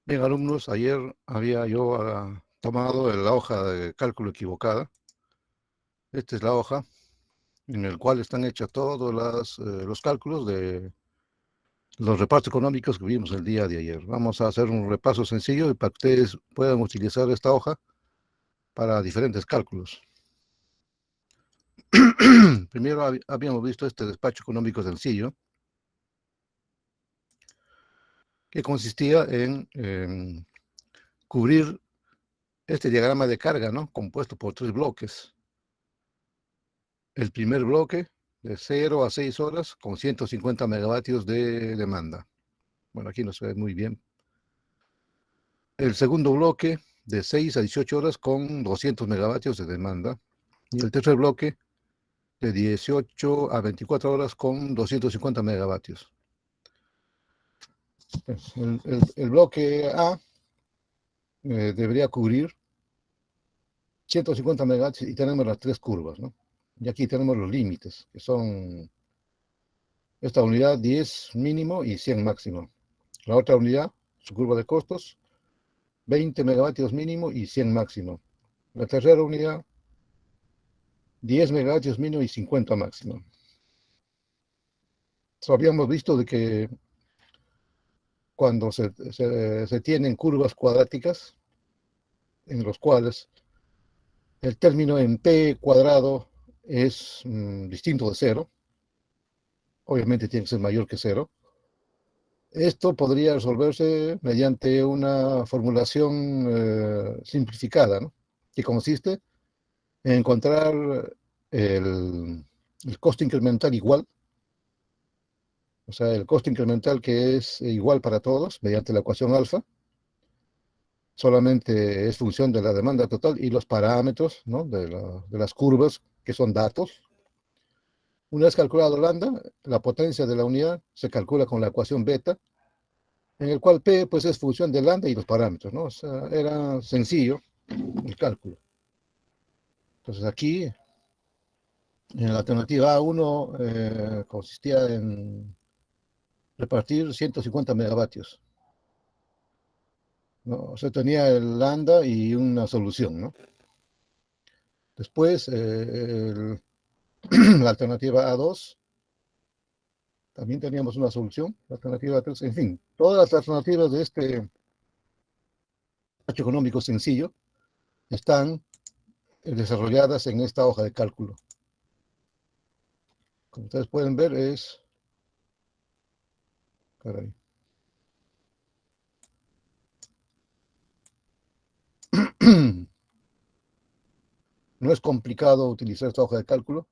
Bien, alumnos, ayer había yo tomado la hoja de cálculo equivocada. Esta es la hoja en la cual están hechos todos los cálculos de los repartos económicos que vimos el día de ayer. Vamos a hacer un repaso sencillo para que ustedes puedan utilizar esta hoja para diferentes cálculos. Primero habíamos visto este despacho económico sencillo, que consistía en cubrir este diagrama de carga, ¿no? Compuesto por 3 bloques. El primer bloque de 0 a 6 horas con 150 megavatios de demanda. Bueno, aquí no se ve muy bien. El segundo bloque de 6 a 18 horas con 200 megavatios de demanda. Y el tercer bloque de 18 a 24 horas con 250 megavatios. El bloque A debería cubrir 150 megavatios y tenemos las 3 curvas, ¿no? Y aquí tenemos los límites, que son esta unidad 10 mínimo y 100 máximo. La otra unidad, su curva de costos, 20 megavatios mínimo y 100 máximo. La tercera unidad, 10 megavatios mínimo y 50 máximo. Habíamos visto de que cuando se tienen curvas cuadráticas, en los cuales el término en P cuadrado es distinto de cero, obviamente tiene que ser mayor que cero. Esto podría resolverse mediante una formulación simplificada, ¿no? Que consiste en encontrar el costo incremental igual, o sea, el costo incremental que es igual para todos mediante la ecuación alfa, solamente es función de la demanda total y los parámetros, ¿no? de las curvas, que son datos. Una vez calculado lambda, la potencia de la unidad se calcula con la ecuación beta, en el cual P pues, es función de lambda y los parámetros, ¿no? O sea, era sencillo el cálculo. Entonces aquí, en la alternativa A1, consistía en repartir 150 megavatios, ¿no? O sea, tenía el lambda y una solución, ¿no? Después, la alternativa A2, también teníamos una solución. La alternativa A3, en fin, todas las alternativas de este hecho económico sencillo están desarrolladas en esta hoja de cálculo. Como ustedes pueden ver, es... Caray. No es complicado utilizar esta hoja de cálculo.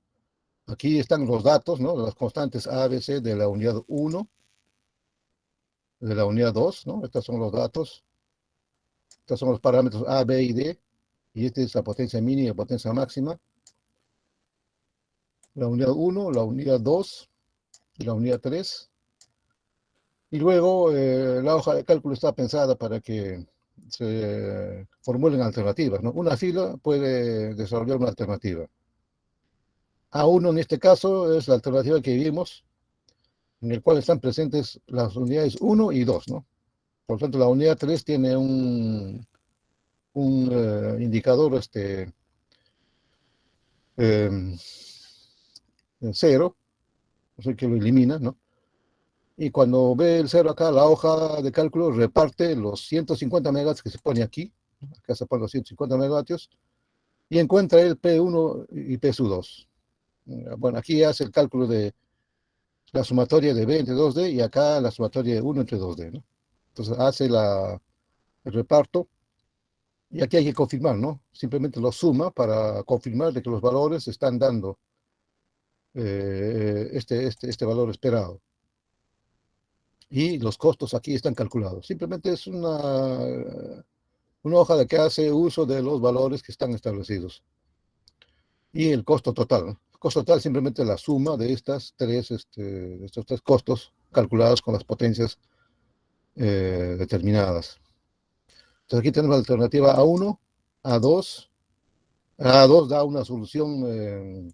Aquí están los datos, ¿no? Las constantes A, B, C de la unidad 1, de la unidad 2, ¿no? Estos son los datos. Estos son los parámetros A, B y D. Y esta es la potencia mínima y la potencia máxima. La unidad 1, la unidad 2 y la unidad 3. Y luego la hoja de cálculo está pensada para que se formulen alternativas, ¿no? Una fila puede desarrollar una alternativa. A1 en este caso es la alternativa que vimos, en el cual están presentes las unidades 1 y 2, ¿no? Por lo tanto, la unidad 3 tiene un indicador eh, 0, o sea que lo elimina, ¿no? Y cuando ve el 0 acá, la hoja de cálculo reparte los 150 megavatios que se pone aquí, acá se ponen los 150 megavatios, y encuentra el P1 y P2. Bueno, aquí hace el cálculo de la sumatoria de B entre 2D y acá la sumatoria de 1 entre 2D, ¿no? Entonces hace el reparto y aquí hay que confirmar, ¿no? Simplemente lo suma para confirmar de que los valores están dando este valor esperado. Y los costos aquí están calculados. Simplemente es una hoja de que hace uso de los valores que están establecidos. Y el costo total, ¿no? El costo total simplemente la suma de estos tres costos calculados con las potencias determinadas. Entonces aquí tenemos la alternativa A1, A2. A2 da una solución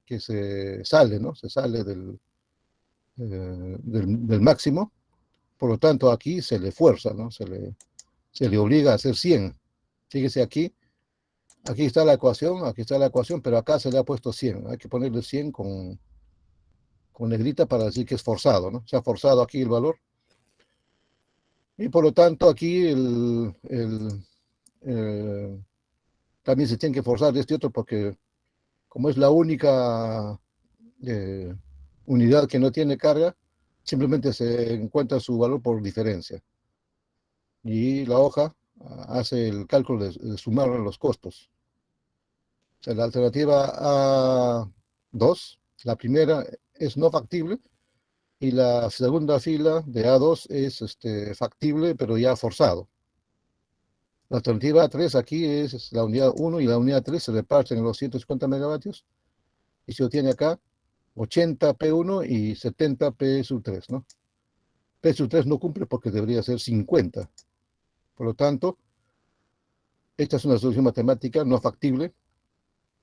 que se sale, ¿no? Se sale del máximo. Por lo tanto, aquí se le fuerza, ¿no? se le obliga a hacer 100. Fíjese aquí está la ecuación, pero acá se le ha puesto 100. Hay que ponerle 100 con negrita para decir que es forzado, ¿no? Se ha forzado aquí el valor. Y por lo tanto, aquí también se tiene que forzar este otro porque como es la única eh, unidad que no tiene carga, simplemente se encuentra su valor por diferencia. Y la hoja hace el cálculo de sumar los costos. O sea, la alternativa A2, la primera es no factible y la segunda fila de A2 es factible, pero ya forzado. La alternativa A3 aquí es la unidad 1 y la unidad 3 se reparten en los 150 megavatios y se obtiene acá 80 P1 y 70 P sub 3, ¿no? P sub 3 no cumple porque debería ser 50. Por lo tanto, esta es una solución matemática no factible.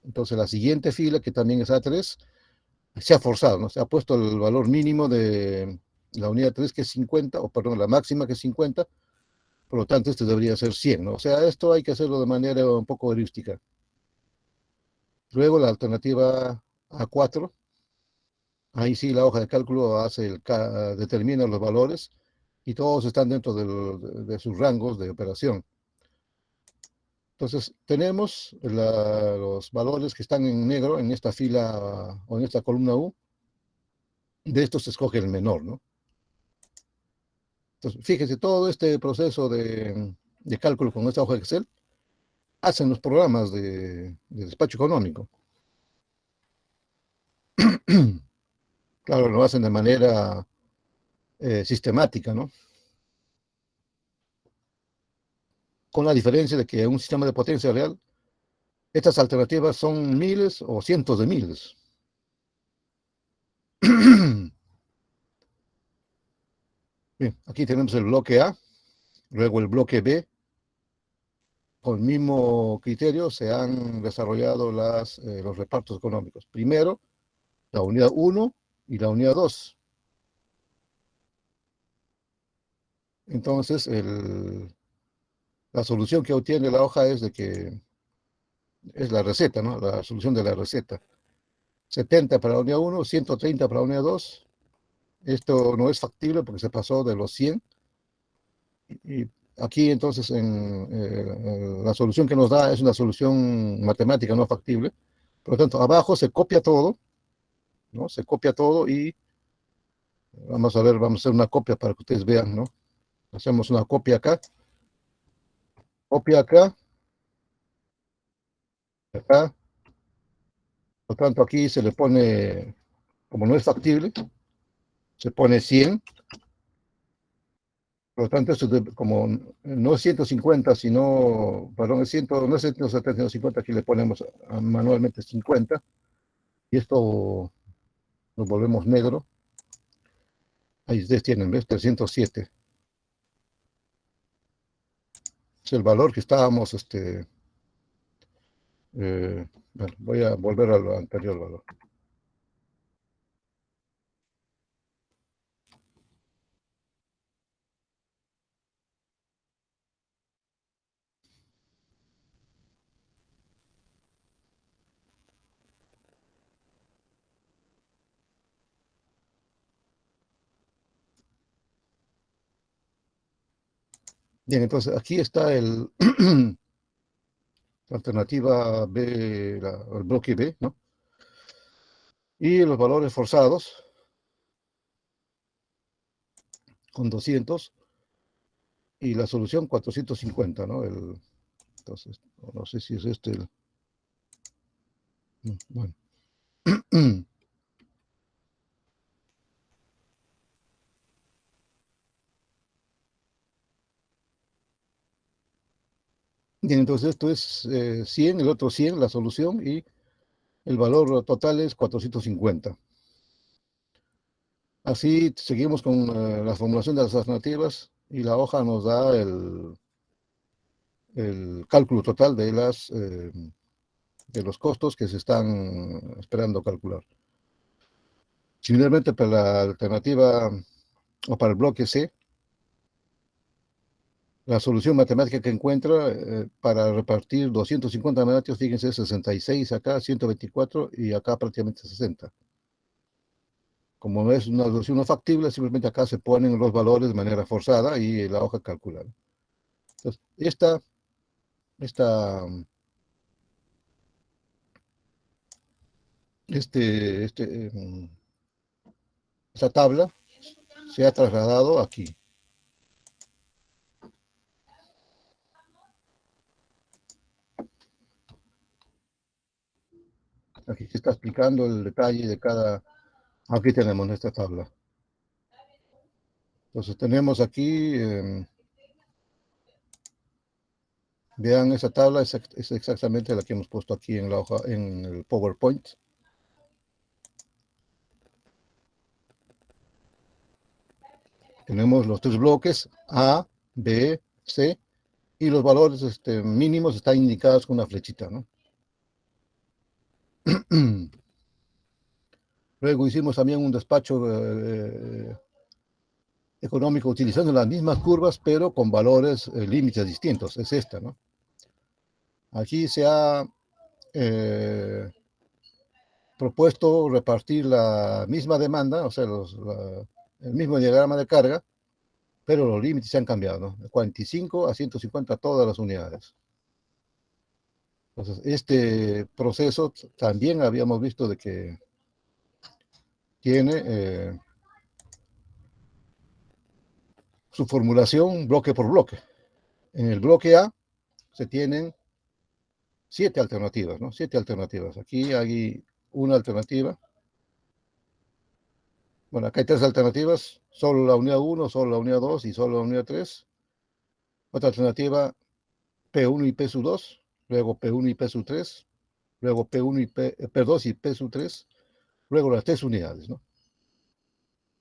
Entonces, la siguiente fila, que también es A3, se ha forzado, ¿no? Se ha puesto el valor mínimo de la unidad 3, que es 50, o perdón, la máxima, que es 50. Por lo tanto, este debería ser 100, ¿no? O sea, esto hay que hacerlo de manera un poco heurística. Luego, la alternativa A4, ahí sí la hoja de cálculo determina los valores y todos están dentro de sus rangos de operación. Entonces, tenemos los valores que están en negro en esta fila o en esta columna U. De estos se escoge el menor, ¿no? Entonces, fíjese, todo este proceso de cálculo con esta hoja de Excel hacen los programas de despacho económico. Claro, lo hacen de manera sistemática, ¿no? Con la diferencia de que en un sistema de potencia real, estas alternativas son miles o cientos de miles. Bien, aquí tenemos el bloque A, luego el bloque B. Con el mismo criterio se han desarrollado los repartos económicos. Primero, la unidad 1 y la unidad 2. Entonces, la solución que obtiene la hoja es de que es la receta, ¿no? La solución de la receta. 70 para la unidad 1, 130 para la unidad 2. Esto no es factible porque se pasó de los 100. Y aquí entonces la solución que nos da es una solución matemática no factible. Por lo tanto, abajo se copia todo, ¿no? Se copia todo y vamos a ver, vamos a hacer una copia para que ustedes vean, ¿no? Hacemos una copia acá, acá. Por lo tanto, aquí se le pone, como no es factible, se pone 100. Por lo tanto, como no es 150, sino, perdón, es 100, no es 170, sino 50, aquí le ponemos manualmente 50. Y esto lo volvemos negro. Ahí ustedes tienen, ¿ves? 307. Es el valor que estábamos, bueno, voy a volver al anterior valor. Bien, entonces aquí está la alternativa B, el bloque B, ¿no? Y los valores forzados con 200 y la solución 450, ¿no? Entonces, no sé si es bueno. Bien, entonces esto es 100, el otro 100, la solución, y el valor total es 450. Así seguimos con la formulación de las alternativas y la hoja nos da el cálculo total de los costos que se están esperando calcular. Similarmente, para la alternativa o para el bloque C, La solución matemática que encuentra para repartir 250 megavatios, fíjense, 66 acá, 124 y acá prácticamente 60. Como no es una solución no factible, simplemente acá se ponen los valores de manera forzada y la hoja calcula. Entonces, esta, este, este, em, esta tabla se ha trasladado aquí. Aquí se está explicando el detalle de cada. Aquí tenemos esta tabla. Entonces tenemos aquí, vean esa tabla, es exactamente la que hemos puesto aquí en la hoja, en el PowerPoint. Tenemos los tres bloques A, B, C, y los valores mínimos están indicados con una flechita, ¿no? Luego hicimos también un despacho económico utilizando las mismas curvas, pero con valores, límites distintos. Es esta, ¿no? Aquí se ha eh, propuesto repartir la misma demanda, o sea, el mismo diagrama de carga, pero los límites se han cambiado, ¿no? De 45 a 150 todas las unidades. Entonces, este proceso también habíamos visto de que tiene su formulación bloque por bloque. En el bloque A se tienen 7 alternativas, ¿no? 7 alternativas. Aquí hay una alternativa. Bueno, acá hay 3 alternativas, solo la unidad 1, solo la unidad 2 y solo la unidad 3. Otra alternativa, P1 y P2, luego P1 y P3, luego P1 y P2 y P3, luego las 3 unidades, ¿no?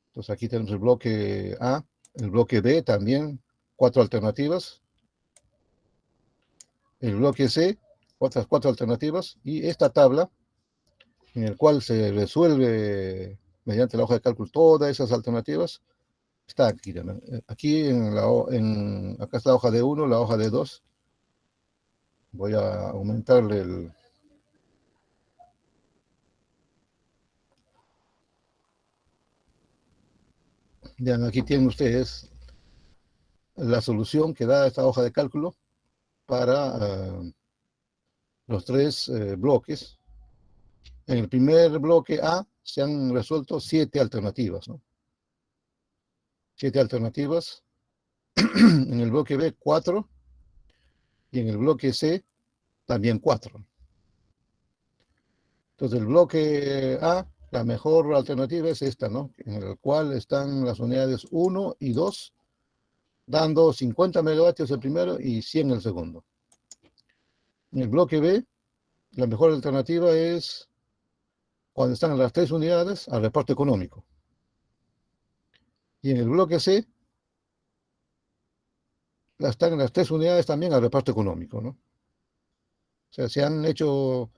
Entonces aquí tenemos el bloque A, el bloque B también, 4 alternativas, el bloque C, otras 4 alternativas, y esta tabla en el cual se resuelve mediante la hoja de cálculo todas esas alternativas, está aquí. Aquí acá está la hoja de 1, la hoja de 2. Voy a aumentarle el. Vean, aquí tienen ustedes la solución que da esta hoja de cálculo para los 3 bloques. En el primer bloque A se han resuelto 7 alternativas, ¿no? 7 alternativas. En el bloque B, 4. Y en el bloque C, también 4. Entonces, el bloque A, la mejor alternativa es esta, ¿no? En el cual están las unidades 1 y 2, dando 50 megavatios el primero y 100 el segundo. En el bloque B, la mejor alternativa es cuando están las 3 unidades al reparto económico. Y en el bloque C, están las 3 unidades también al reparto económico, ¿no? O sea, se han hecho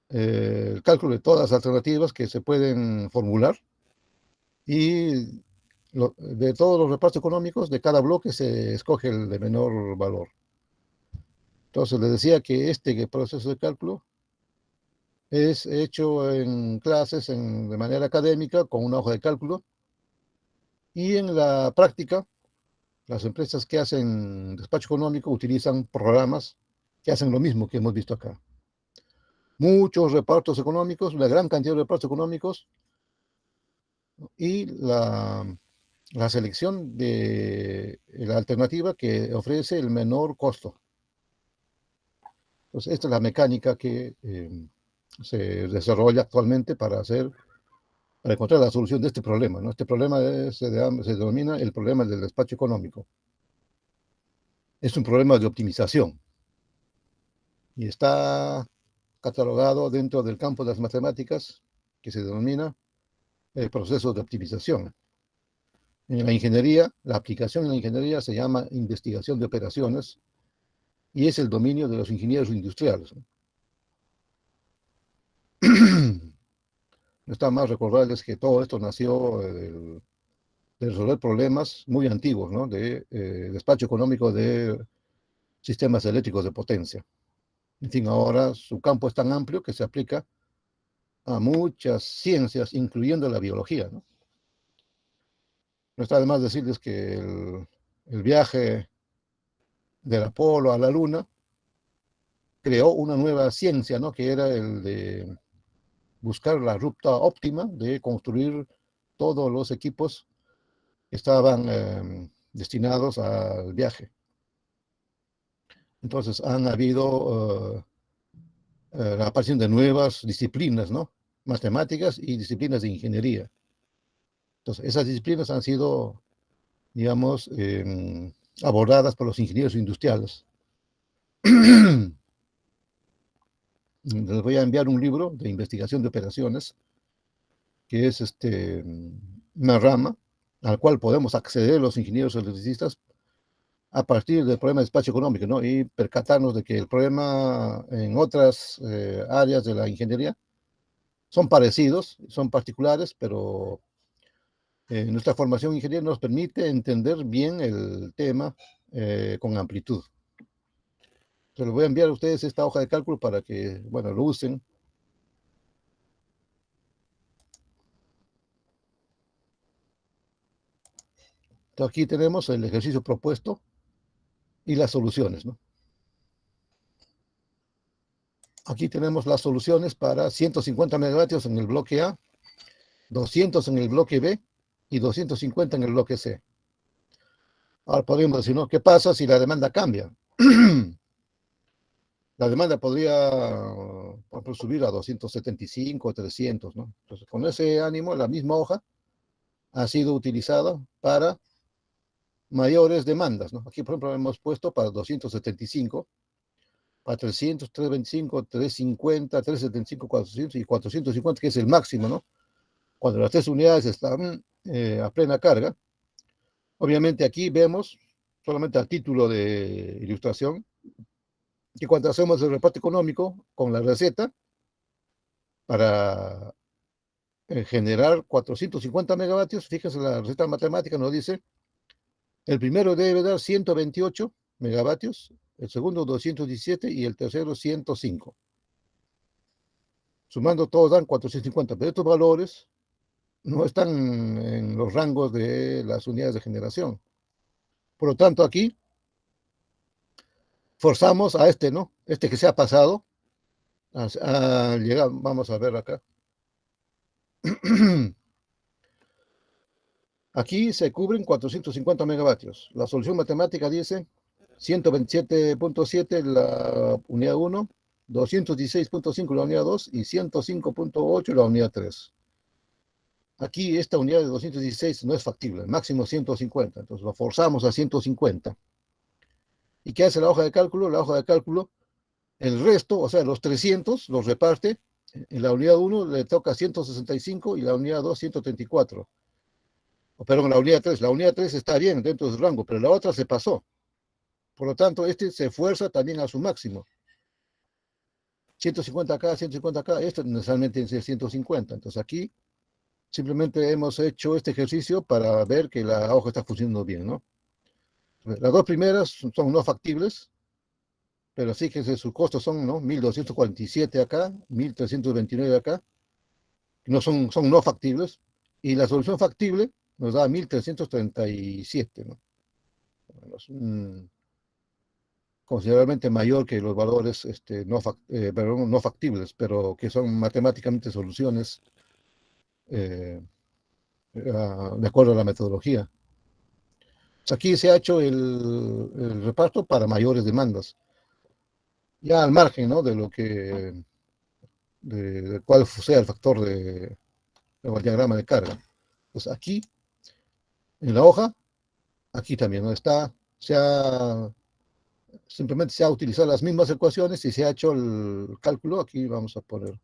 el cálculo de todas las alternativas que se pueden formular y de todos los repartos económicos de cada bloque se escoge el de menor valor. Entonces, les decía que este proceso de cálculo es hecho en clases de manera académica con una hoja de cálculo y en la práctica las empresas que hacen despacho económico utilizan programas que hacen lo mismo que hemos visto acá. Muchos repartos económicos, una gran cantidad de repartos económicos y la selección de la alternativa que ofrece el menor costo. Entonces, esta es la mecánica que se desarrolla actualmente para encontrar la solución de este problema, ¿no? Este problema se denomina el problema del despacho económico. Es un problema de optimización y está catalogado dentro del campo de las matemáticas que se denomina el proceso de optimización. En la ingeniería, la aplicación en la ingeniería se llama investigación de operaciones y es el dominio de los ingenieros industriales. No está más recordarles que todo esto nació de resolver problemas muy antiguos, ¿no? De despacho económico de sistemas eléctricos de potencia. En fin, ahora su campo es tan amplio que se aplica a muchas ciencias, incluyendo la biología, ¿no? No está de más decirles que el viaje del Apolo a la Luna creó una nueva ciencia, ¿no? Que era el de buscar la ruta óptima de construir todos los equipos que estaban destinados al viaje. Entonces han habido la aparición de nuevas disciplinas, ¿no? Matemáticas y disciplinas de ingeniería. Entonces, esas disciplinas han sido, digamos, abordadas por los ingenieros industriales. Les voy a enviar un libro de investigación de operaciones, que es una rama al cual podemos acceder los ingenieros electricistas a partir del problema de espacio económico, ¿no? Y percatarnos de que el problema en otras áreas de la ingeniería son parecidos, son particulares, pero nuestra formación ingeniera nos permite entender bien el tema con amplitud. Se les voy a enviar a ustedes esta hoja de cálculo para que, bueno, lo usen. Entonces, aquí tenemos el ejercicio propuesto y las soluciones, ¿no? Aquí tenemos las soluciones para 150 megavatios en el bloque A, 200 en el bloque B y 250 en el bloque C. Ahora podríamos decir, ¿no? ¿Qué pasa si la demanda cambia? La demanda podría, por ejemplo, subir a 275 o 300, ¿no? Entonces, con ese ánimo, la misma hoja ha sido utilizada para mayores demandas, ¿no? Aquí, por ejemplo, hemos puesto para 275, para 300, 325, 350, 375, 400 y 450, que es el máximo, ¿no? Cuando las tres unidades están a plena carga. Obviamente aquí vemos, solamente a título de ilustración, que cuando hacemos el reparto económico con la receta para generar 450 megavatios, fíjense, la receta matemática nos dice, el primero debe dar 128 megavatios, el segundo 217 y el tercero 105. Sumando todos dan 450, pero estos valores no están en los rangos de las unidades de generación. Por lo tanto, aquí forzamos a este, ¿no? Este que se ha pasado, a llegar, vamos a ver acá. Aquí se cubren 450 megavatios. La solución matemática dice 127.7 la unidad 1, 216.5 la unidad 2 y 105.8 la unidad 3. Aquí esta unidad de 216 no es factible, máximo 150, entonces lo forzamos a 150. ¿Y qué hace la hoja de cálculo? La hoja de cálculo, el resto, o sea, los 300 los reparte. En la unidad 1 le toca 165 y la unidad 2 134. Pero en la unidad 3 está bien dentro del rango, pero la otra se pasó. Por lo tanto, este se fuerza también a su máximo. 150 acá, 150 acá, esto necesariamente es 150. Entonces aquí simplemente hemos hecho este ejercicio para ver que la hoja está funcionando bien, ¿no? Las dos primeras son no factibles, pero sí que sus costos son, ¿no? 1.247 acá, 1.329 acá, no son no factibles, y la solución factible nos da 1.337, ¿no? Bueno, es considerablemente mayor que los valores perdón, no factibles, pero que son matemáticamente soluciones de acuerdo a la metodología. Aquí se ha hecho el reparto para mayores demandas, ya al margen, ¿no? De lo que, de cuál sea el factor del diagrama de carga. Pues aquí, en la hoja, aquí también, ¿no? Simplemente se ha utilizado las mismas ecuaciones y se ha hecho el cálculo. Aquí vamos a poner.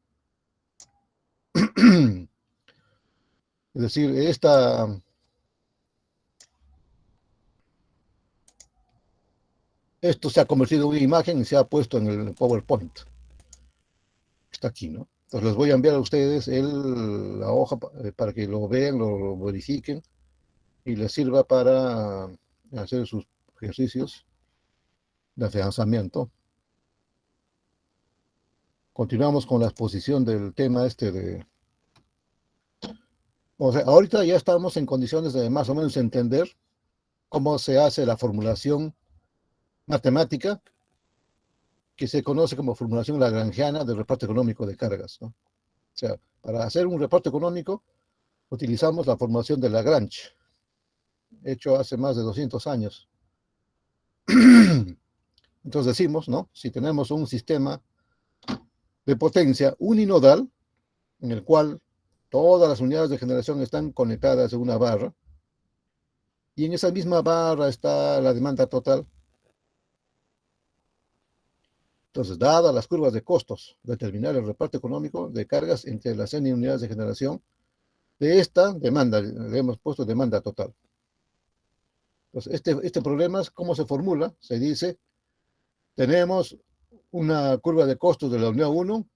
Es decir, esto se ha convertido en una imagen y se ha puesto en el PowerPoint. Está aquí, ¿no? Entonces les voy a enviar a ustedes la hoja para que lo vean, lo verifiquen. y les sirva para hacer sus ejercicios de afianzamiento. Continuamos con la exposición del tema o sea, ahorita ya estamos en condiciones de más o menos entender cómo se hace la formulación matemática que se conoce como formulación lagrangiana del reparto económico de cargas, ¿no? O sea, para hacer un reparto económico utilizamos la formulación de Lagrange, hecho hace más de 200 años. Entonces decimos, ¿no? Si tenemos un sistema de potencia uninodal, en el cual todas las unidades de generación están conectadas en una barra, y en esa misma barra está la demanda total. Entonces, dadas las curvas de costos, determinar el reparto económico de cargas entre las n unidades de generación de esta demanda, le hemos puesto demanda total. Entonces, este problema, ¿cómo se formula? Se dice, tenemos una curva de costos de la unidad 1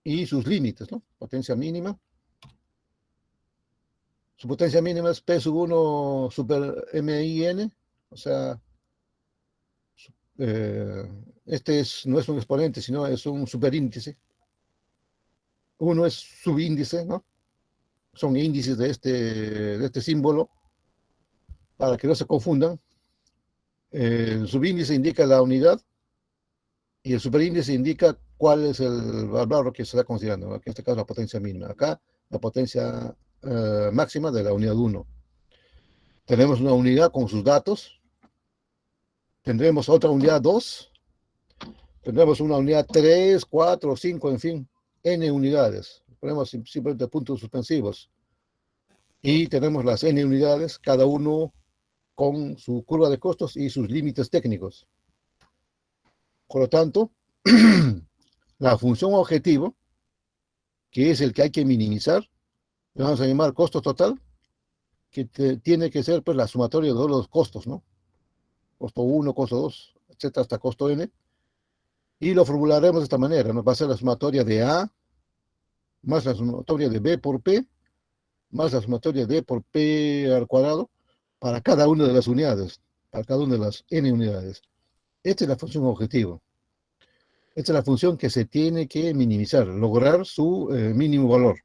y sus límites, ¿no? Potencia mínima. Su potencia mínima es P sub 1 super MIN, o sea, eh, no es un exponente, sino es un superíndice. Uno es subíndice, ¿no? Son índices de este símbolo, para que no se confundan. El subíndice indica la unidad y el superíndice indica cuál es el valor que se está considerando, ¿no? En este caso la potencia mínima. Acá la potencia máxima de la unidad 1. Tenemos una unidad con sus datos, tendremos otra unidad 2, tendremos una unidad 3, 4, 5, en fin, n unidades. Ponemos simplemente puntos suspensivos. Y tenemos las n unidades, cada uno con su curva de costos y sus límites técnicos. Por lo tanto, la función objetivo, que es el que hay que minimizar, le vamos a llamar costo total, que tiene que ser pues la sumatoria de todos los costos, ¿no? Costo 1, costo 2, etcétera, hasta costo n. Y lo formularemos de esta manera, ¿no? Va a ser la sumatoria de A más la sumatoria de B por P más la sumatoria de por P al cuadrado para cada una de las unidades, para cada una de las n unidades. Esta es la función objetivo. Esta es la función que se tiene que minimizar, lograr su mínimo valor.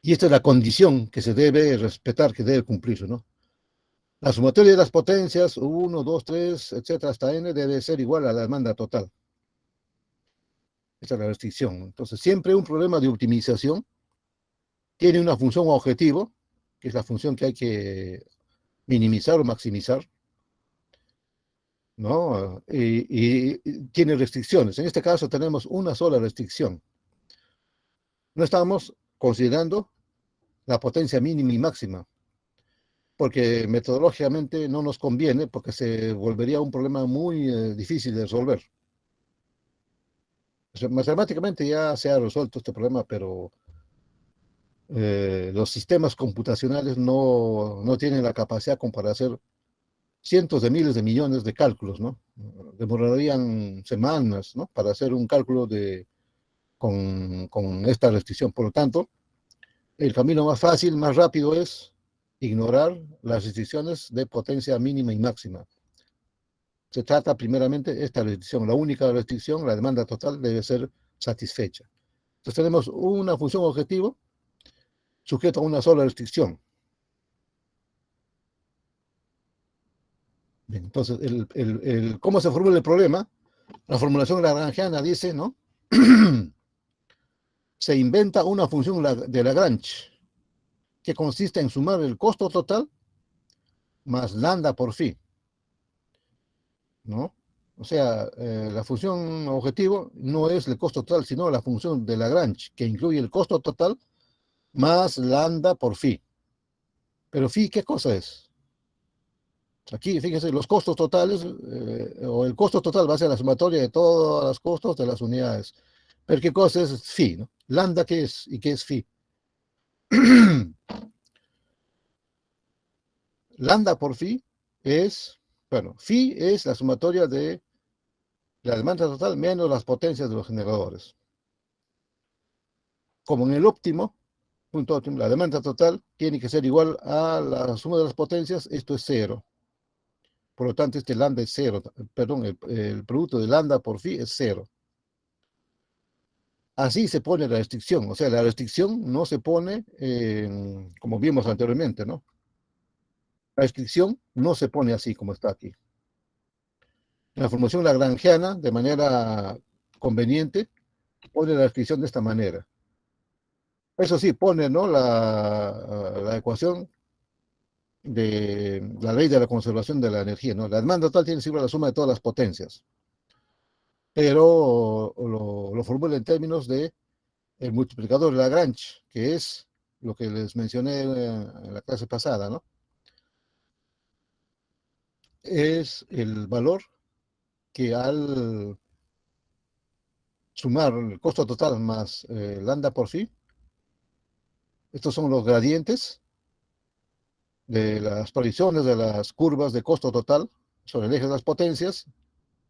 Y esta es la condición que se debe respetar, que debe cumplirse, ¿no? La sumatoria de las potencias, 1, 2, 3, etcétera, hasta n, debe ser igual a la demanda total. Esta es la restricción. Entonces, siempre un problema de optimización tiene una función objetivo, que es la función que hay que minimizar o maximizar, ¿no? Y tiene restricciones. En este caso tenemos una sola restricción. No estamos considerando la potencia mínima y máxima, porque metodológicamente no nos conviene, porque se volvería un problema muy difícil de resolver. O sea, matemáticamente ya se ha resuelto este problema, pero los sistemas computacionales no tienen la capacidad como para hacer cientos de miles de millones de cálculos, ¿no? Demorarían semanas, ¿no? Para hacer un cálculo con esta restricción. Por lo tanto, el camino más fácil, más rápido es ignorar las restricciones de potencia mínima y máxima. Se trata primeramente de esta restricción. La única restricción, la demanda total, debe ser satisfecha. Entonces tenemos una función objetivo sujeta a una sola restricción. Bien, entonces, ¿cómo se formula el problema? La formulación lagrangiana dice, ¿no? Se inventa una función de Lagrange que consiste en sumar el costo total más lambda por phi, ¿no? O sea, la función objetivo no es el costo total, sino la función de Lagrange, que incluye el costo total más lambda por phi. Pero phi, ¿qué cosa es? Aquí, fíjense, los costos totales, o el costo total va a ser la sumatoria de todos los costos de las unidades. Pero ¿qué cosa es phi, no? Lambda, ¿qué es? ¿Y qué es phi? Lambda por phi es, bueno, phi es la sumatoria de la demanda total menos las potencias de los generadores. Como en el óptimo, punto óptimo, la demanda total tiene que ser igual a la suma de las potencias, esto es cero. Por lo tanto, este lambda es cero, perdón, el producto de lambda por phi es cero. Así se pone la restricción, o sea, la restricción no se pone como vimos anteriormente, ¿no? La restricción no se pone así como está aquí. En la formación lagrangiana, de manera conveniente, pone la restricción de esta manera. Eso sí, pone, ¿no? La ecuación de la ley de la conservación de la energía, ¿no? La demanda total tiene que ser igual a la suma de todas las potencias, pero lo formula en términos de el multiplicador de Lagrange, que es lo que les mencioné en la clase pasada, ¿no? Es el valor que al sumar el costo total más lambda por phi, estos son los gradientes de las proyecciones de las curvas de costo total sobre el eje de las potencias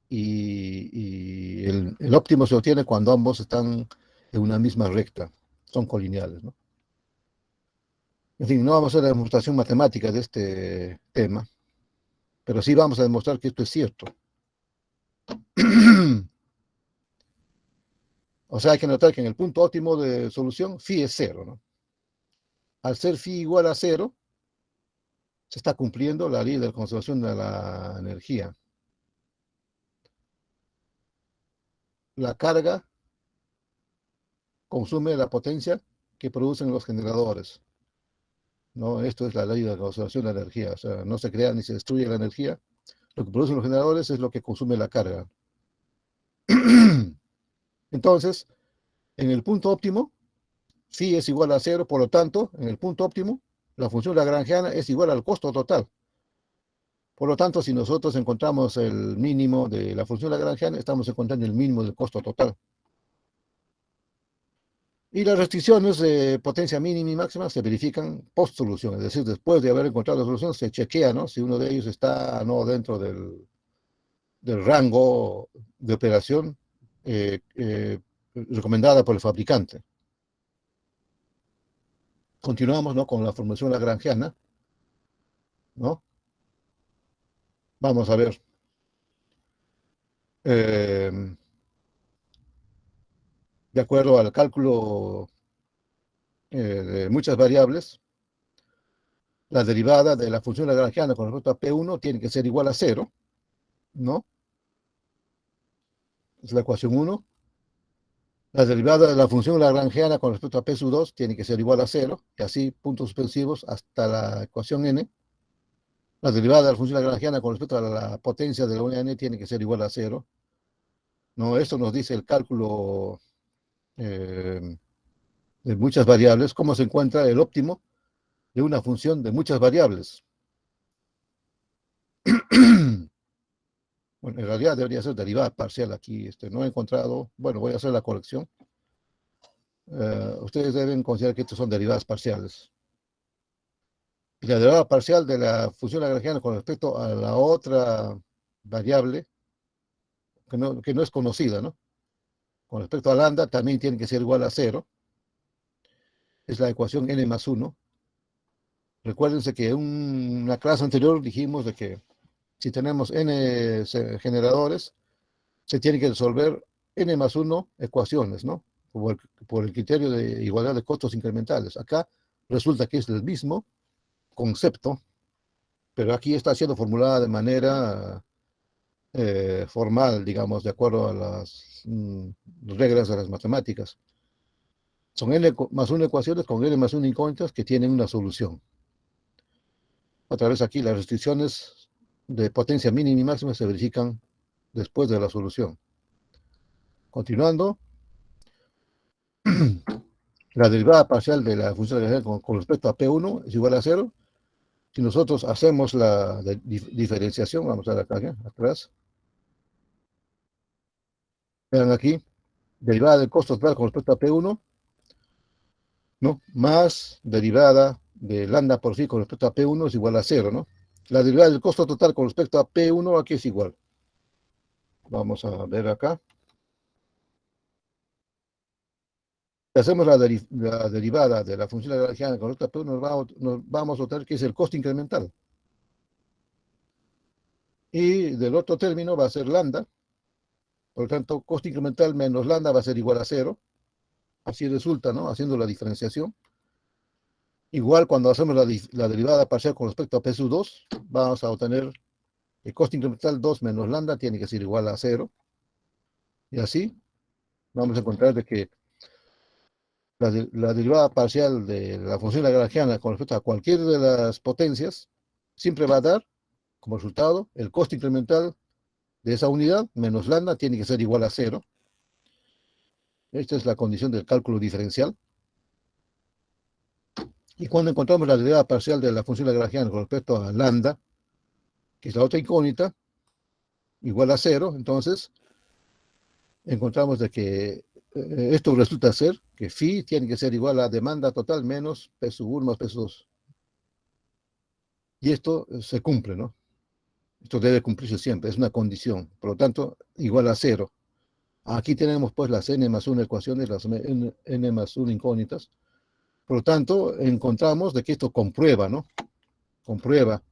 y el óptimo se obtiene cuando ambos están en una misma recta, son colineales, ¿no? En fin, no vamos a hacer la demostración matemática de este tema, pero sí vamos a demostrar que esto es cierto. O sea, hay que notar que en el punto óptimo de solución, phi es cero, ¿no? Al ser phi igual a cero, se está cumpliendo la ley de la conservación de la energía. La carga consume la potencia que producen los generadores, ¿no? Esto es la ley de la conservación de la energía. O sea, no se crea ni se destruye la energía. Lo que producen los generadores es lo que consume la carga. Entonces, en el punto óptimo, phi es igual a cero, por lo tanto, en el punto óptimo, la función lagrangiana es igual al costo total. Por lo tanto, si nosotros encontramos el mínimo de la función lagrangiana, estamos encontrando el mínimo del costo total. Y las restricciones de potencia mínima y máxima se verifican post solución, es decir, después de haber encontrado la solución, se chequea, ¿no? Si uno de ellos está no dentro del rango de operación recomendada por el fabricante. Continuamos, ¿no? Con la formación lagrangiana, ¿no? Vamos a ver. eh, de acuerdo al cálculo de muchas variables, la derivada de la función lagrangiana con respecto a P1 tiene que ser igual a cero, ¿no? Es la ecuación 1. La derivada de la función lagrangiana con respecto a P sub 2 tiene que ser igual a cero, y así puntos suspensivos hasta la ecuación n. La derivada de la función lagrangiana con respecto a la potencia de la unidad n tiene que ser igual a cero, ¿no? Esto nos dice el cálculo eh, de muchas variables, cómo se encuentra el óptimo de una función de muchas variables. Bueno, en realidad debería ser derivada parcial aquí. No he encontrado, bueno, voy a hacer la corrección. Ustedes deben considerar que estos son derivadas parciales. Y la derivada parcial de la función lagrangiana con respecto a la otra variable, que no es conocida, ¿no? Con respecto a lambda, también tiene que ser igual a cero. Es la ecuación n más 1. Recuérdense que en una clase anterior dijimos de que si tenemos n generadores, se tiene que resolver n más 1 ecuaciones, ¿no? Por el criterio de igualdad de costos incrementales. Acá resulta que es el mismo concepto, pero aquí está siendo formulada de manera formal, digamos, de acuerdo a las reglas de las matemáticas. Son n más 1 ecuaciones con n más 1 incógnitas que tienen una solución. Otra vez aquí las restricciones de potencia mínima y máxima se verifican después de la solución. Continuando, la derivada parcial de la función de la con respecto a P1 es igual a cero. Si nosotros hacemos la diferenciación, vamos a ver acá, atrás, vean aquí, derivada del costo total con respecto a P1, ¿no? Más derivada de lambda por phi con respecto a P1 es igual a cero, ¿no? La derivada del costo total con respecto a P1 aquí es igual. Vamos a ver acá. Si hacemos la derivada de la función lagrangiana con delta P, nos vamos a obtener que es el costo incremental. Y del otro término va a ser lambda. Por lo tanto, costo incremental menos lambda va a ser igual a cero. Así resulta, ¿no? Haciendo la diferenciación. Igual cuando hacemos la derivada parcial con respecto a P sub 2, vamos a obtener el costo incremental 2 menos lambda tiene que ser igual a cero. Y así vamos a encontrar de que la derivada parcial de la función lagrangiana con respecto a cualquiera de las potencias siempre va a dar como resultado el costo incremental de esa unidad menos lambda tiene que ser igual a cero. Esta es la condición del cálculo diferencial. Y cuando encontramos la derivada parcial de la función lagrangiana con respecto a lambda, que es la otra incógnita, igual a cero, entonces encontramos de que esto resulta ser que phi tiene que ser igual a demanda total menos P sub 1 más P sub 2. Y esto se cumple, ¿no? Esto debe cumplirse siempre, es una condición. Por lo tanto, igual a cero. Aquí tenemos pues las n más 1 ecuaciones, las n más 1 incógnitas. Por lo tanto, encontramos de que esto comprueba, ¿no? Comprueba.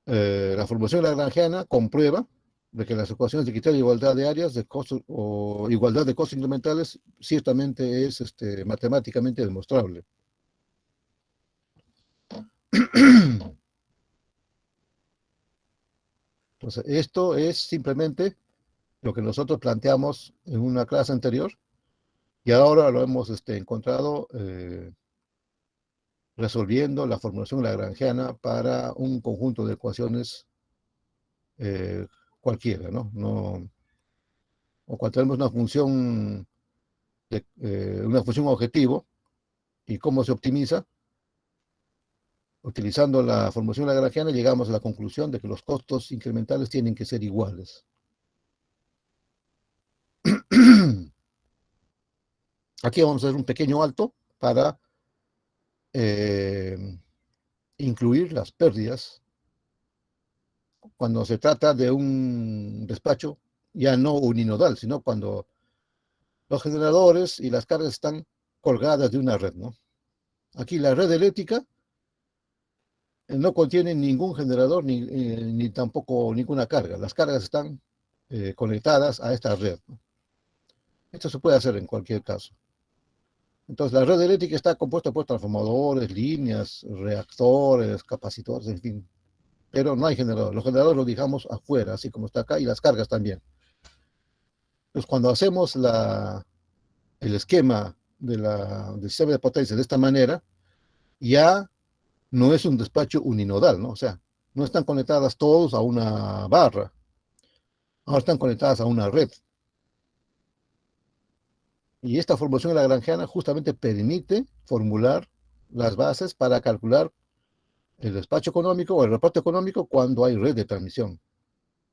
La formulación lagrangiana comprueba de que las ecuaciones de criterio de igualdad de áreas de costos o igualdad de costos incrementales ciertamente es matemáticamente demostrable. Entonces, esto es simplemente lo que nosotros planteamos en una clase anterior y ahora lo hemos encontrado resolviendo la formulación lagrangiana para un conjunto de ecuaciones cualquiera, ¿no? O cuando tenemos una función objetivo y cómo se optimiza, utilizando la formulación lagrangiana llegamos a la conclusión de que los costos incrementales tienen que ser iguales. Aquí vamos a hacer un pequeño alto para incluir las pérdidas cuando se trata de un despacho ya no uninodal, sino cuando los generadores y las cargas están colgadas de una red, ¿no? Aquí la red eléctrica no contiene ningún generador ni tampoco ninguna carga. Las cargas están conectadas a esta red, ¿no? Esto se puede hacer en cualquier caso. Entonces, la red eléctrica está compuesta por transformadores, líneas, reactores, capacitores, en fin. Pero no hay generador. Los generadores los dejamos afuera, así como está acá, y las cargas también. Entonces, cuando hacemos el esquema del sistema de potencia de esta manera, ya no es un despacho uninodal, ¿no? O sea, no están conectadas todos a una barra, ahora están conectadas a una red. Y esta formulación lagrangiana justamente permite formular las bases para calcular el despacho económico o el reparto económico cuando hay red de transmisión.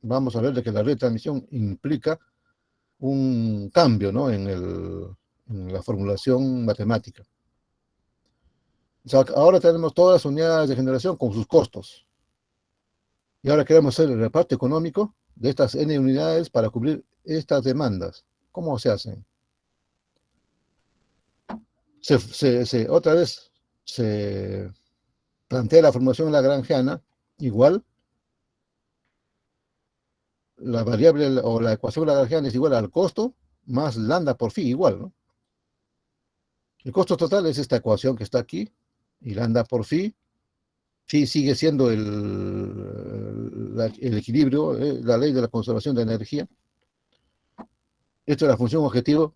Vamos a ver de que la red de transmisión implica un cambio, ¿no? en la formulación matemática. O sea, ahora tenemos todas las unidades de generación con sus costos. Y ahora queremos hacer el reparto económico de estas n unidades para cubrir estas demandas. ¿Cómo se hacen? Otra vez se plantea la formulación lagrangiana igual. La variable o la ecuación lagrangiana es igual al costo más lambda por phi igual, ¿no? El costo total es esta ecuación que está aquí, y lambda por phi. Phi sigue siendo el equilibrio, la ley de la conservación de energía. Esto es la función objetivo,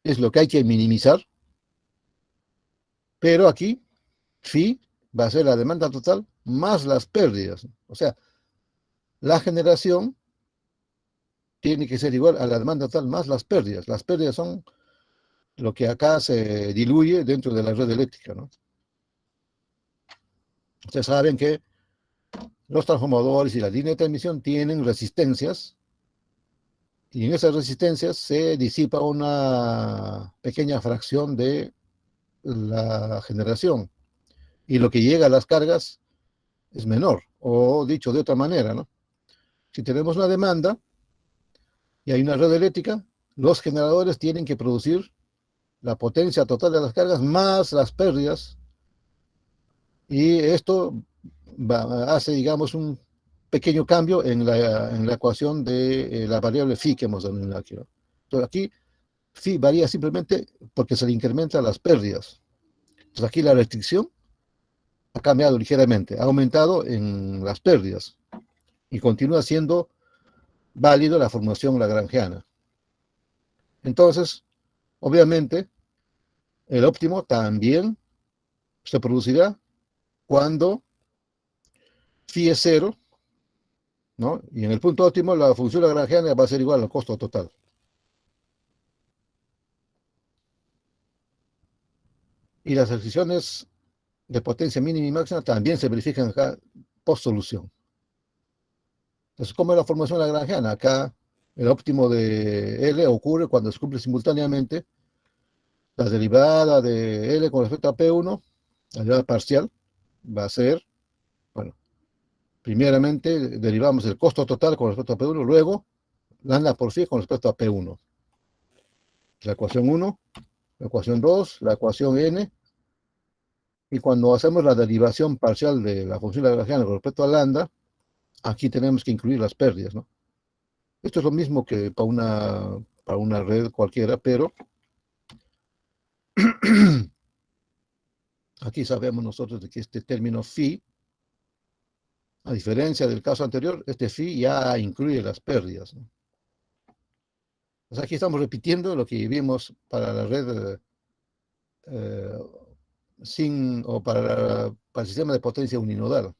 es lo que hay que minimizar. Pero aquí, phi va a ser la demanda total más las pérdidas. O sea, la generación tiene que ser igual a la demanda total más las pérdidas. Las pérdidas son lo que acá se diluye dentro de la red eléctrica, ¿no? Ustedes saben que los transformadores y la línea de transmisión tienen resistencias y en esas resistencias se disipa una pequeña fracción de la generación y lo que llega a las cargas es menor, o dicho de otra manera, ¿no? Si tenemos una demanda y hay una red eléctrica, los generadores tienen que producir la potencia total de las cargas más las pérdidas, y esto hace, digamos, un pequeño cambio en la ecuación de la variable phi que hemos denominado aquí, ¿no? Entonces aquí phi varía simplemente porque se le incrementan las pérdidas. Entonces aquí la restricción ha cambiado ligeramente, ha aumentado en las pérdidas y continúa siendo válido la formación lagrangiana. Entonces, obviamente, el óptimo también se producirá cuando phi es cero, ¿no? Y en el punto óptimo la función lagrangiana va a ser igual al costo total. Y las decisiones de potencia mínima y máxima también se verifican acá post solución. Entonces, ¿cómo es la formación lagrangiana? Acá el óptimo de L ocurre cuando se cumple simultáneamente la derivada de L con respecto a P1, la derivada parcial, va a ser, bueno, primeramente derivamos el costo total con respecto a P1, luego lambda por phi con respecto a P1. La ecuación 1, la ecuación 2, la ecuación n, y cuando hacemos la derivación parcial de la función lagrangiana con respecto a lambda, aquí tenemos que incluir las pérdidas, ¿no? Esto es lo mismo que para una red cualquiera, pero aquí sabemos nosotros de que este término phi, a diferencia del caso anterior, este phi ya incluye las pérdidas, ¿no? Pues aquí estamos repitiendo lo que vimos para la red eh, sin, o para el sistema de potencia uninodal.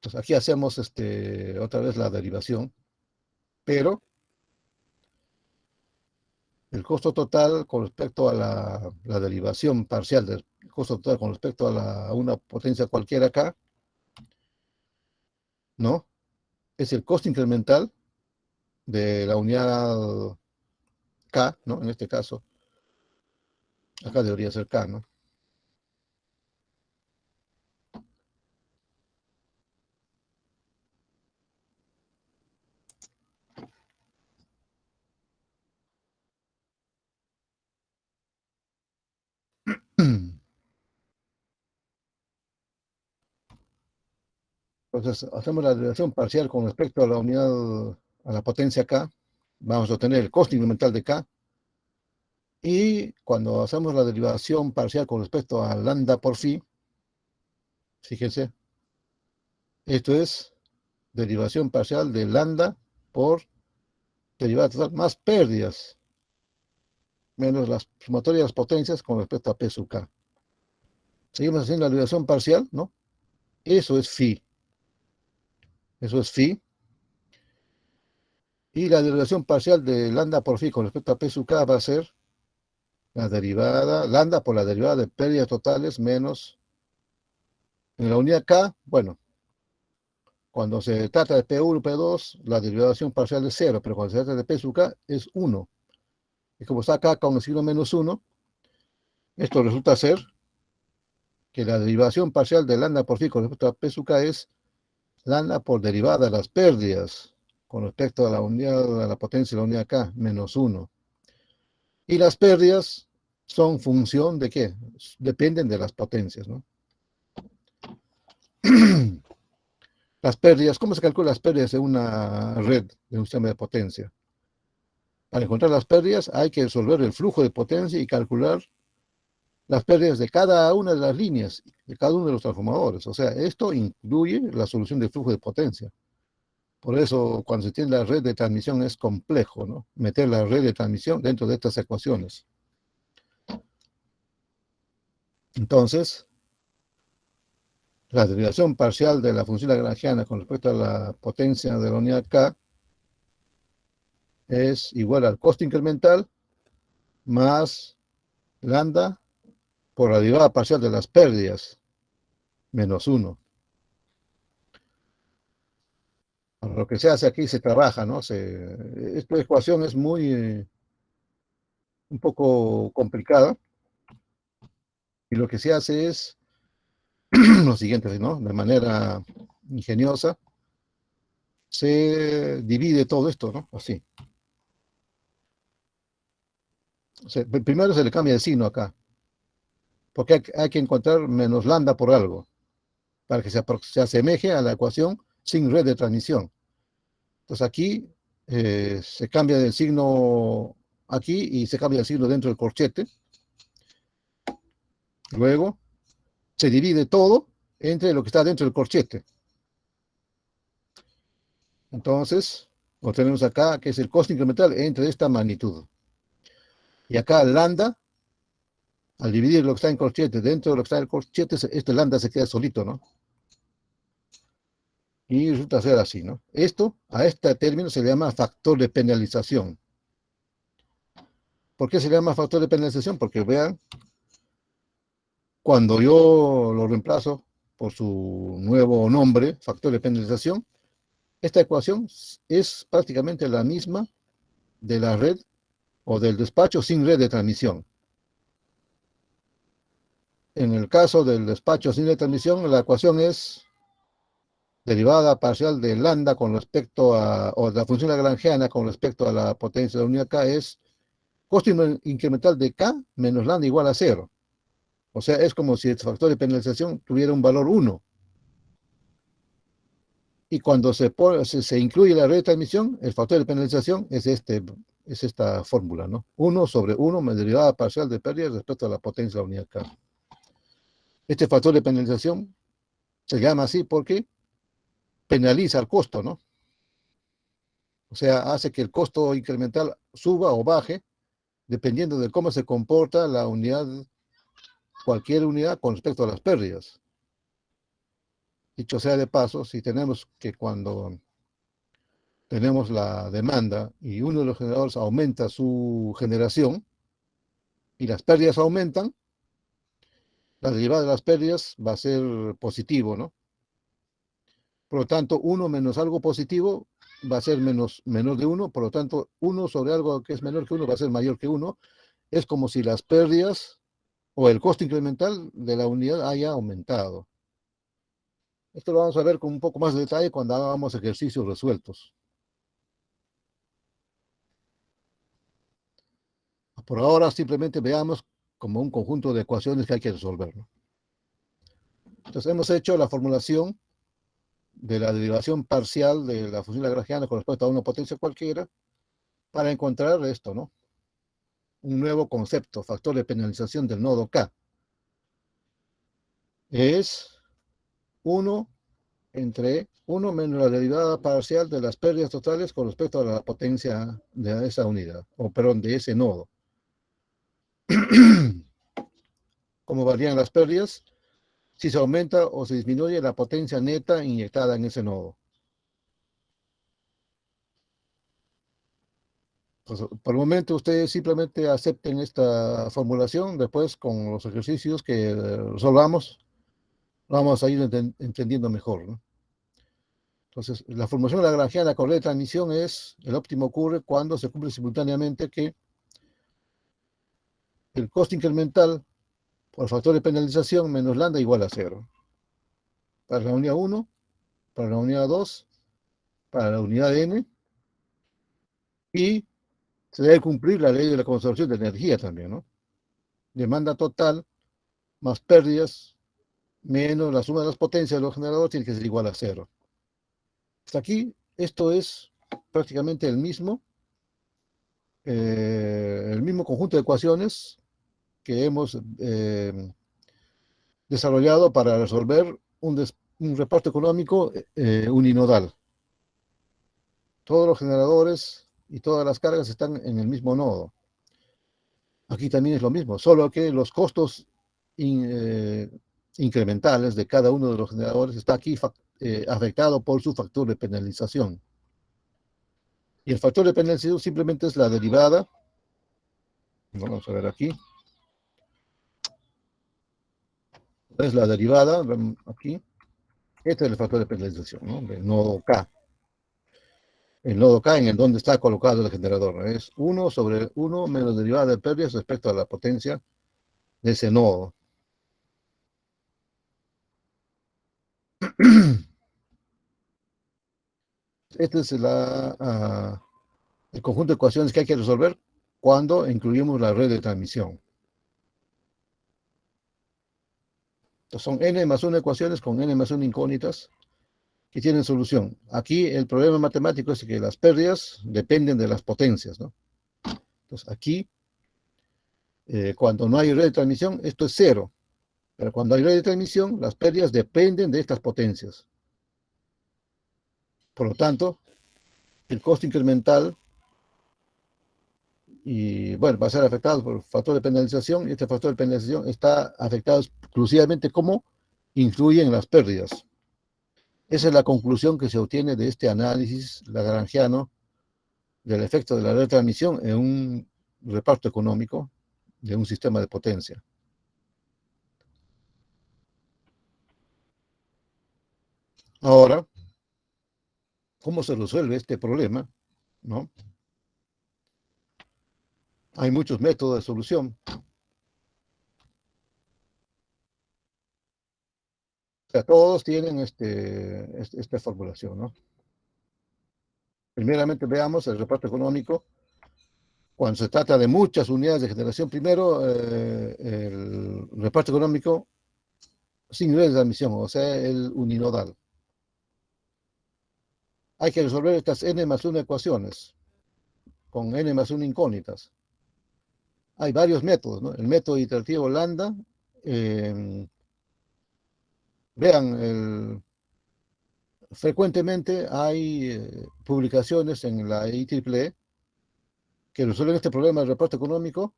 Entonces aquí hacemos otra vez la derivación, pero el costo total con respecto a la derivación parcial del costo total con respecto a una potencia cualquiera acá, ¿no? Es el costo incremental de la unidad K, ¿no? En este caso, acá debería ser K, ¿no? Entonces, hacemos la derivación parcial con respecto a la unidad, a la potencia K, vamos a obtener el costo incremental de K, y cuando hacemos la derivación parcial con respecto a lambda por phi, fíjense, esto es derivación parcial de lambda por derivada total más pérdidas, menos las sumatorias de las potencias con respecto a P sub K. Seguimos haciendo la derivación parcial, ¿no? Eso es phi. Eso es phi. Y la derivación parcial de lambda por phi con respecto a P sub K va a ser la derivada, lambda por la derivada de pérdidas totales menos, en la unidad K, bueno, cuando se trata de P1, P2, la derivación parcial es cero, pero cuando se trata de P sub K es 1. Y como está acá con el signo menos 1, esto resulta ser que la derivación parcial de lambda por phi con respecto a P sub K es lambda por derivada de las pérdidas con respecto a la unidad, a la potencia de la unidad K, menos 1. Y las pérdidas son función de qué? Dependen de las potencias, ¿no? Las pérdidas, ¿cómo se calculan las pérdidas de una red, de un sistema de potencia? Para encontrar las pérdidas hay que resolver el flujo de potencia y calcular las pérdidas de cada una de las líneas, de cada uno de los transformadores. O sea, esto incluye la solución del flujo de potencia. Por eso, cuando se tiene la red de transmisión es complejo, ¿no? Meter la red de transmisión dentro de estas ecuaciones. Entonces, la derivación parcial de la función lagrangiana con respecto a la potencia de la unidad K es igual al costo incremental más lambda por la derivada parcial de las pérdidas menos 1. Lo que se hace aquí se trabaja, ¿no? Esta ecuación es un poco complicada, y lo que se hace es lo siguiente, ¿no? De manera ingeniosa, se divide todo esto, ¿no? Así. Primero se le cambia el signo acá, porque hay que encontrar menos lambda por algo, para que se asemeje a la ecuación sin red de transmisión. Entonces aquí se cambia el signo aquí y se cambia el signo dentro del corchete. Luego se divide todo entre lo que está dentro del corchete. Entonces, lo tenemos acá, que es el costo incremental entre esta magnitud. Y acá lambda, al dividir lo que está en corchete dentro de lo que está en el corchete, este lambda se queda solito, ¿no? Y resulta ser así, ¿no? A este término se le llama factor de penalización. ¿Por qué se le llama factor de penalización? Porque vean, cuando yo lo reemplazo por su nuevo nombre, factor de penalización, esta ecuación es prácticamente la misma de la red o del despacho sin red de transmisión. En el caso del despacho sin red de transmisión, la ecuación es derivada parcial de lambda con respecto a, o la función lagrangiana con respecto a la potencia de la unidad K es costo incremental de K menos lambda igual a cero. O sea, es como si el factor de penalización tuviera un valor 1. Y cuando se incluye la red de transmisión, el factor de penalización es esta fórmula, ¿no? 1 sobre 1 derivada parcial de pérdida respecto a la potencia de la unidad K. Este factor de penalización se llama así porque penaliza el costo, ¿no? O sea, hace que el costo incremental suba o baje dependiendo de cómo se comporta la unidad, cualquier unidad con respecto a las pérdidas. Dicho sea de paso, si tenemos que cuando tenemos la demanda y uno de los generadores aumenta su generación y las pérdidas aumentan, la derivada de las pérdidas va a ser positivo, ¿no? Por lo tanto, 1 menos algo positivo va a ser menor de 1, por lo tanto, 1 sobre algo que es menor que 1 va a ser mayor que 1. Es como si las pérdidas o el costo incremental de la unidad haya aumentado. Esto lo vamos a ver con un poco más de detalle cuando hagamos ejercicios resueltos. Por ahora simplemente veamos como un conjunto de ecuaciones que hay que resolver, ¿no? Entonces hemos hecho la formulación de la derivación parcial de la función lagrangiana con respecto a una potencia cualquiera para encontrar esto, ¿no? Un nuevo concepto, factor de penalización del nodo K. Es 1 entre 1 menos la derivada parcial de las pérdidas totales con respecto a la potencia de esa unidad, o perdón, de ese nodo. ¿Cómo varían las pérdidas? Si se aumenta o se disminuye la potencia neta inyectada en ese nodo. Pues, por el momento ustedes simplemente acepten esta formulación, después con los ejercicios que resolvamos, vamos a ir entendiendo mejor, ¿no? Entonces, la formulación lagrangiana con red de transmisión es, el óptimo ocurre cuando se cumple simultáneamente que el costo incremental por factor de penalización menos lambda igual a cero. Para la unidad 1, para la unidad 2, para la unidad n, y se debe cumplir la ley de la conservación de energía también, ¿no? Demanda total más pérdidas menos la suma de las potencias de los generadores tiene que ser igual a cero. Hasta aquí, esto es prácticamente el mismo conjunto de ecuaciones que hemos desarrollado para resolver un reparto económico uninodal. Todos los generadores y todas las cargas están en el mismo nodo. Aquí también es lo mismo, solo que los costos incrementales de cada uno de los generadores está aquí afectado por su factor de penalización. Y el factor de penalización simplemente es la derivada. Vamos a ver aquí. Es la derivada, aquí. Este es el factor de penalización, ¿no? Del nodo K. El nodo K en el donde está colocado el generador, ¿no? Es 1 sobre 1 menos derivada de pérdidas respecto a la potencia de ese nodo. Este es el conjunto de ecuaciones que hay que resolver cuando incluimos la red de transmisión. Entonces son n más 1 ecuaciones con n más 1 incógnitas que tienen solución. Aquí el problema matemático es que las pérdidas dependen de las potencias, ¿no? Entonces aquí, cuando no hay red de transmisión, esto es cero. Pero cuando hay red de transmisión, las pérdidas dependen de estas potencias. Por lo tanto, el costo incremental y bueno, va a ser afectado por factor de penalización y este factor de penalización está afectado exclusivamente cómo influye en las pérdidas. Esa es la conclusión que se obtiene de este análisis lagrangiano del efecto de la red de transmisión en un reparto económico de un sistema de potencia. Ahora, ¿cómo se resuelve este problema? ¿No? Hay muchos métodos de solución. O sea, todos tienen esta formulación, ¿no? Primeramente veamos el reparto económico. Cuando se trata de muchas unidades de generación, primero el reparto económico sin niveles de admisión, o sea, el uninodal. Hay que resolver estas n más 1 ecuaciones con n más 1 incógnitas. Hay varios métodos, ¿no? El método iterativo lambda, eh, vean, frecuentemente hay publicaciones en la IEEE que resuelven este problema del reparto económico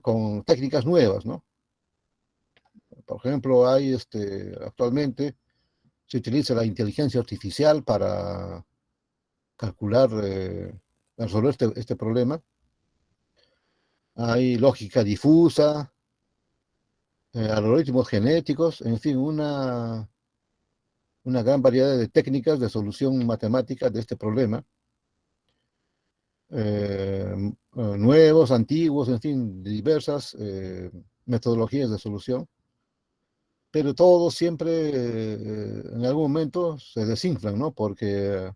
con técnicas nuevas, ¿no? Por ejemplo, hay actualmente se utiliza la inteligencia artificial para calcular, resolver este problema. Hay lógica difusa, algoritmos genéticos, en fin, una gran variedad de técnicas de solución matemática de este problema. Nuevos, antiguos, en fin, diversas metodologías de solución, pero todos siempre en algún momento se desinflan, ¿no? Porque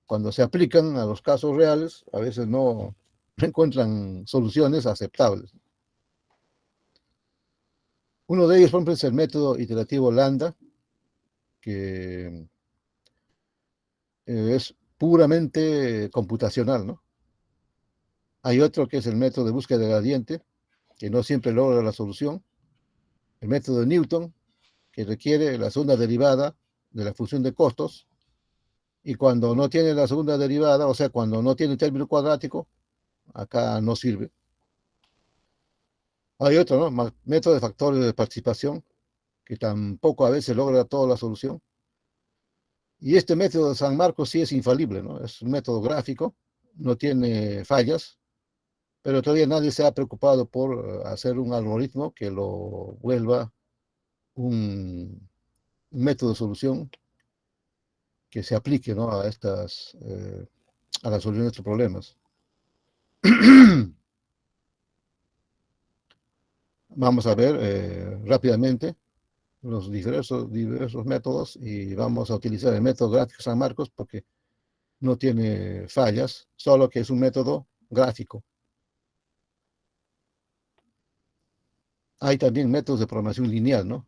cuando se aplican a los casos reales, a veces no encuentran soluciones aceptables. Uno de ellos, por ejemplo, es el método iterativo lambda, que es puramente computacional, ¿no? Hay otro que es el método de búsqueda de gradiente, que no siempre logra la solución. El método de Newton, que requiere la segunda derivada de la función de costos, y cuando no tiene la segunda derivada, o sea, cuando no tiene término cuadrático, acá no sirve. Hay otro, ¿no? Método de factores de participación, que tampoco a veces logra toda la solución. Y este método de San Marcos sí es infalible, ¿no? Es un método gráfico, no tiene fallas, pero todavía nadie se ha preocupado por hacer un algoritmo que lo vuelva un método de solución que se aplique, ¿no? A la solución de estos problemas. Vamos a ver rápidamente los diversos métodos y vamos a utilizar el método gráfico San Marcos porque no tiene fallas, solo que es un método gráfico. Hay también métodos de programación lineal, ¿no?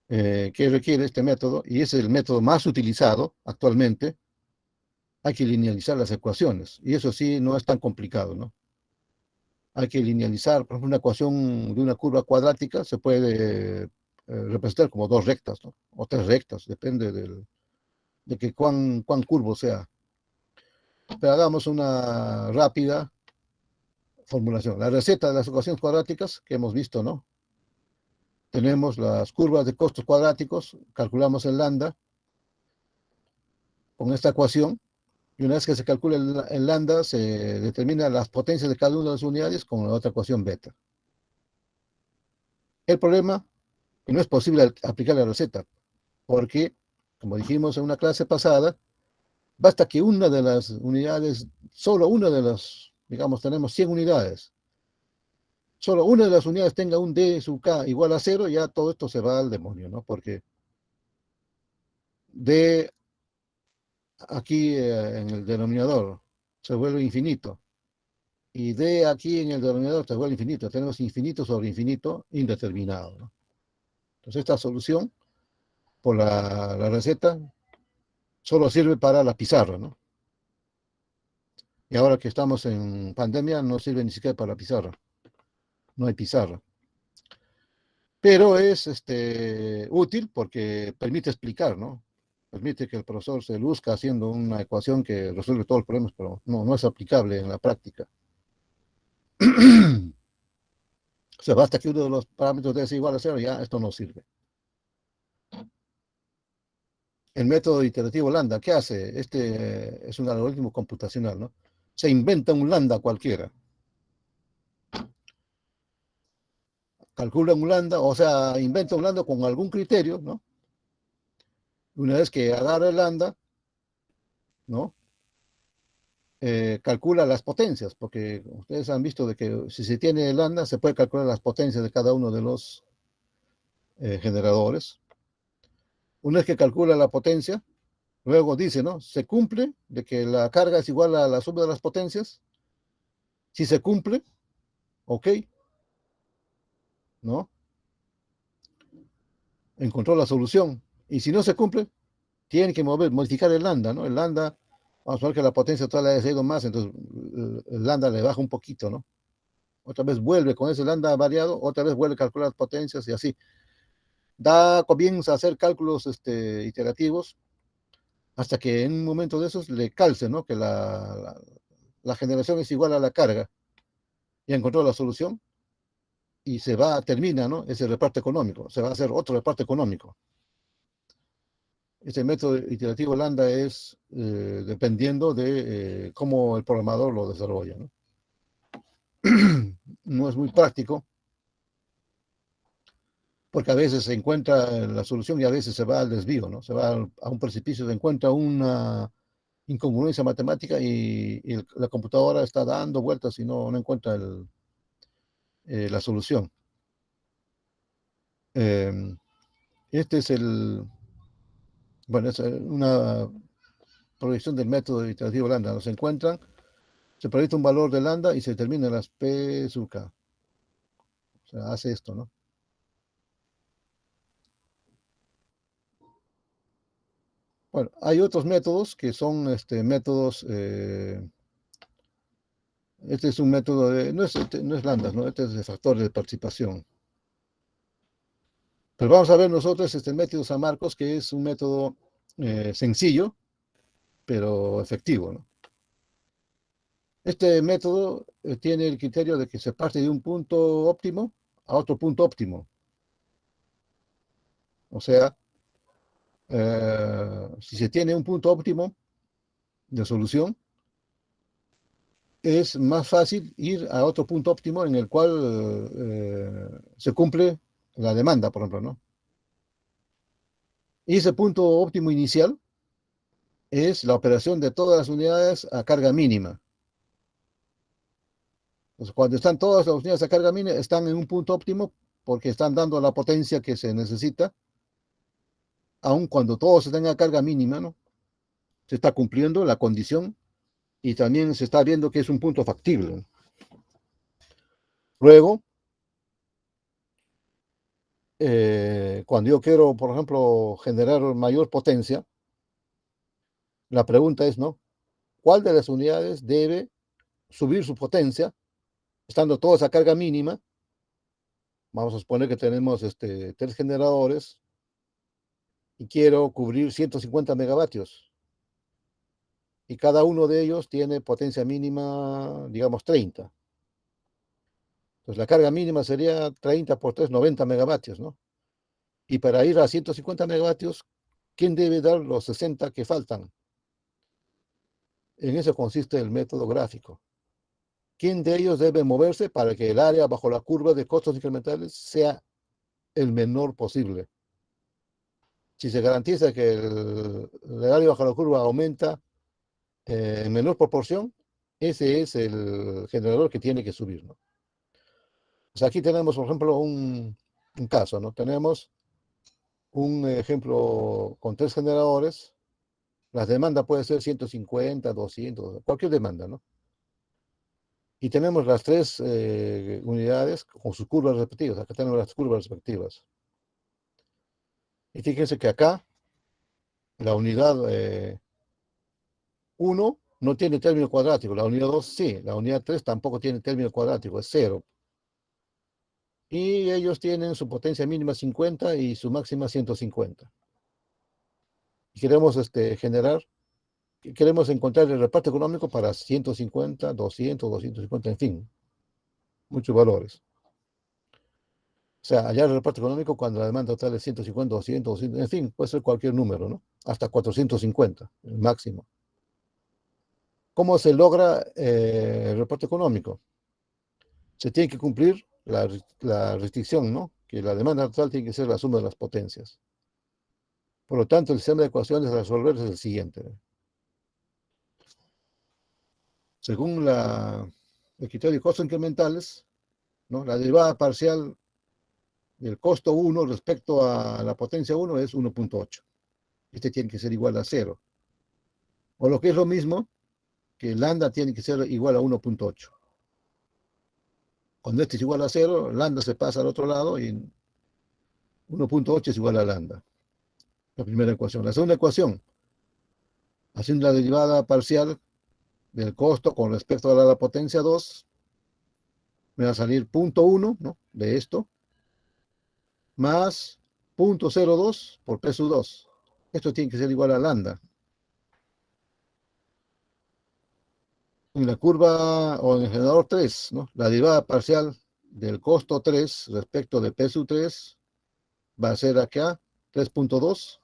Que requiere este método, y es el método más utilizado actualmente. Hay que linealizar las ecuaciones, y eso sí no es tan complicado, ¿no? Hay que linealizar, por ejemplo, una ecuación de una curva cuadrática se puede representar como dos rectas, ¿no? O tres rectas, depende de que cuán curvo sea. Pero hagamos una rápida formulación. La receta de las ecuaciones cuadráticas que hemos visto, ¿no? Tenemos las curvas de costos cuadráticos, calculamos el lambda con esta ecuación, y una vez que se calcula el lambda, se determina las potencias de cada una de las unidades con la otra ecuación beta. El problema es que no es posible aplicar la receta, porque, como dijimos en una clase pasada, basta que una de las unidades, solo una de las, digamos, tenemos 100 unidades, solo una de las unidades tenga un D sub K igual a cero, ya todo esto se va al demonio, ¿no? Porque D aquí en el denominador se vuelve infinito. y D aquí en el denominador está igual a infinito. Tenemos infinito sobre infinito indeterminado, ¿no? Entonces esta solución, por la receta, solo sirve para la pizarra, ¿no? Y ahora que estamos en pandemia, no sirve ni siquiera para la pizarra. No hay pizarra. Pero es útil porque permite explicar, ¿no? Permite que el profesor se luzca haciendo una ecuación que resuelve todos los problemas, pero no es aplicable en la práctica. O sea, basta que uno de los parámetros debe ser igual a cero, ya esto no sirve. El método iterativo lambda, ¿qué hace? Este es un algoritmo computacional, ¿no? Se inventa un lambda cualquiera. Calcula un lambda, o sea, inventa un lambda con algún criterio, ¿no? Una vez que agarra el lambda, ¿no? Calcula las potencias, porque ustedes han visto de que si se tiene el lambda, se puede calcular las potencias de cada uno de los generadores. Una vez que calcula la potencia, luego dice, ¿no? Se cumple de que la carga es igual a la suma de las potencias. Si se cumple, ok, ¿no? Encontró la solución. Y si no se cumple, tiene que modificar el lambda, ¿no? El lambda, vamos a ver que la potencia total haya sido más, entonces el lambda le baja un poquito, ¿no? Otra vez vuelve con ese lambda variado, otra vez vuelve a calcular las potencias y así. Comienza a hacer cálculos iterativos hasta que en un momento de esos le calce, ¿no? Que la generación es igual a la carga. Ya encontró la solución y termina, ¿no? Ese reparto económico. Se va a hacer otro reparto económico. Este método iterativo lambda es dependiendo de cómo el programador lo desarrolla, ¿no? No es muy práctico porque a veces se encuentra la solución y a veces se va al desvío, ¿no? Se va a un precipicio, se encuentra una incongruencia matemática y la computadora está dando vueltas y no encuentra la solución. Eh, este es bueno, es una proyección del método iterativo lambda. Nos encuentran, se proyecta un valor de lambda y se determina las P sub K. O sea, hace esto, ¿no? Bueno, hay otros métodos que son métodos. Este es un método no es lambda, ¿no? Este es de factor de participación. Pero vamos a ver nosotros este método San Marcos, que es un método sencillo, pero efectivo, ¿no? Este método tiene el criterio de que se parte de un punto óptimo a otro punto óptimo. O sea, si se tiene un punto óptimo de solución, es más fácil ir a otro punto óptimo en el cual se cumple la demanda, por ejemplo, ¿no? Y ese punto óptimo inicial es la operación de todas las unidades a carga mínima. Entonces, cuando están todas las unidades a carga mínima, están en un punto óptimo porque están dando la potencia que se necesita, aun cuando todos están a carga mínima, ¿no? Se está cumpliendo la condición y también se está viendo que es un punto factible. Luego, cuando yo quiero, por ejemplo, generar mayor potencia, la pregunta es, ¿no? ¿Cuál de las unidades debe subir su potencia, estando todas a carga mínima? Vamos a suponer que tenemos tres generadores y quiero cubrir 150 megavatios. Y cada uno de ellos tiene potencia mínima, digamos, 30. Entonces la carga mínima sería 30 por 3, 90 megavatios, ¿no? Y para ir a 150 megavatios, ¿quién debe dar los 60 que faltan? En eso consiste el método gráfico. ¿Quién de ellos debe moverse para que el área bajo la curva de costos incrementales sea el menor posible? Si se garantiza que el área bajo la curva aumenta en menor proporción, ese es el generador que tiene que subir, ¿no? Pues aquí tenemos, por ejemplo, un caso, ¿no? Tenemos un ejemplo con tres generadores. La demanda puede ser 150, 200, cualquier demanda, ¿no? Y tenemos las tres unidades con sus curvas respectivas. Acá tenemos las curvas respectivas. Y fíjense que acá la unidad 1 no tiene término cuadrático, la unidad 2 sí, la unidad 3 tampoco tiene término cuadrático, es cero. Y ellos tienen su potencia mínima 50 y su máxima 150. Y queremos queremos encontrar el reparto económico para 150, 200, 250, en fin, muchos valores. O sea, hallar el reparto económico cuando la demanda total es 150, 200, 200, en fin, puede ser cualquier número, ¿no? Hasta 450, el máximo. ¿Cómo se logra el reparto económico? Se tiene que cumplir la restricción, ¿no? Que la demanda total tiene que ser la suma de las potencias. Por lo tanto, el sistema de ecuaciones a resolver es el siguiente. Según el criterio de costos incrementales, ¿no? La derivada parcial del costo 1 respecto a la potencia 1 es 1.8. Este tiene que ser igual a 0. O lo que es lo mismo, que lambda tiene que ser igual a 1.8. Cuando este es igual a 0, lambda se pasa al otro lado y 1.8 es igual a lambda. La primera ecuación. La segunda ecuación, haciendo la derivada parcial del costo con respecto a la potencia 2, me va a salir 0.1, ¿no? De esto, más 0.02 por P sub 2. Esto tiene que ser igual a lambda. En la curva o en el generador 3, ¿no? La derivada parcial del costo 3 respecto de P sub 3 va a ser acá 3.2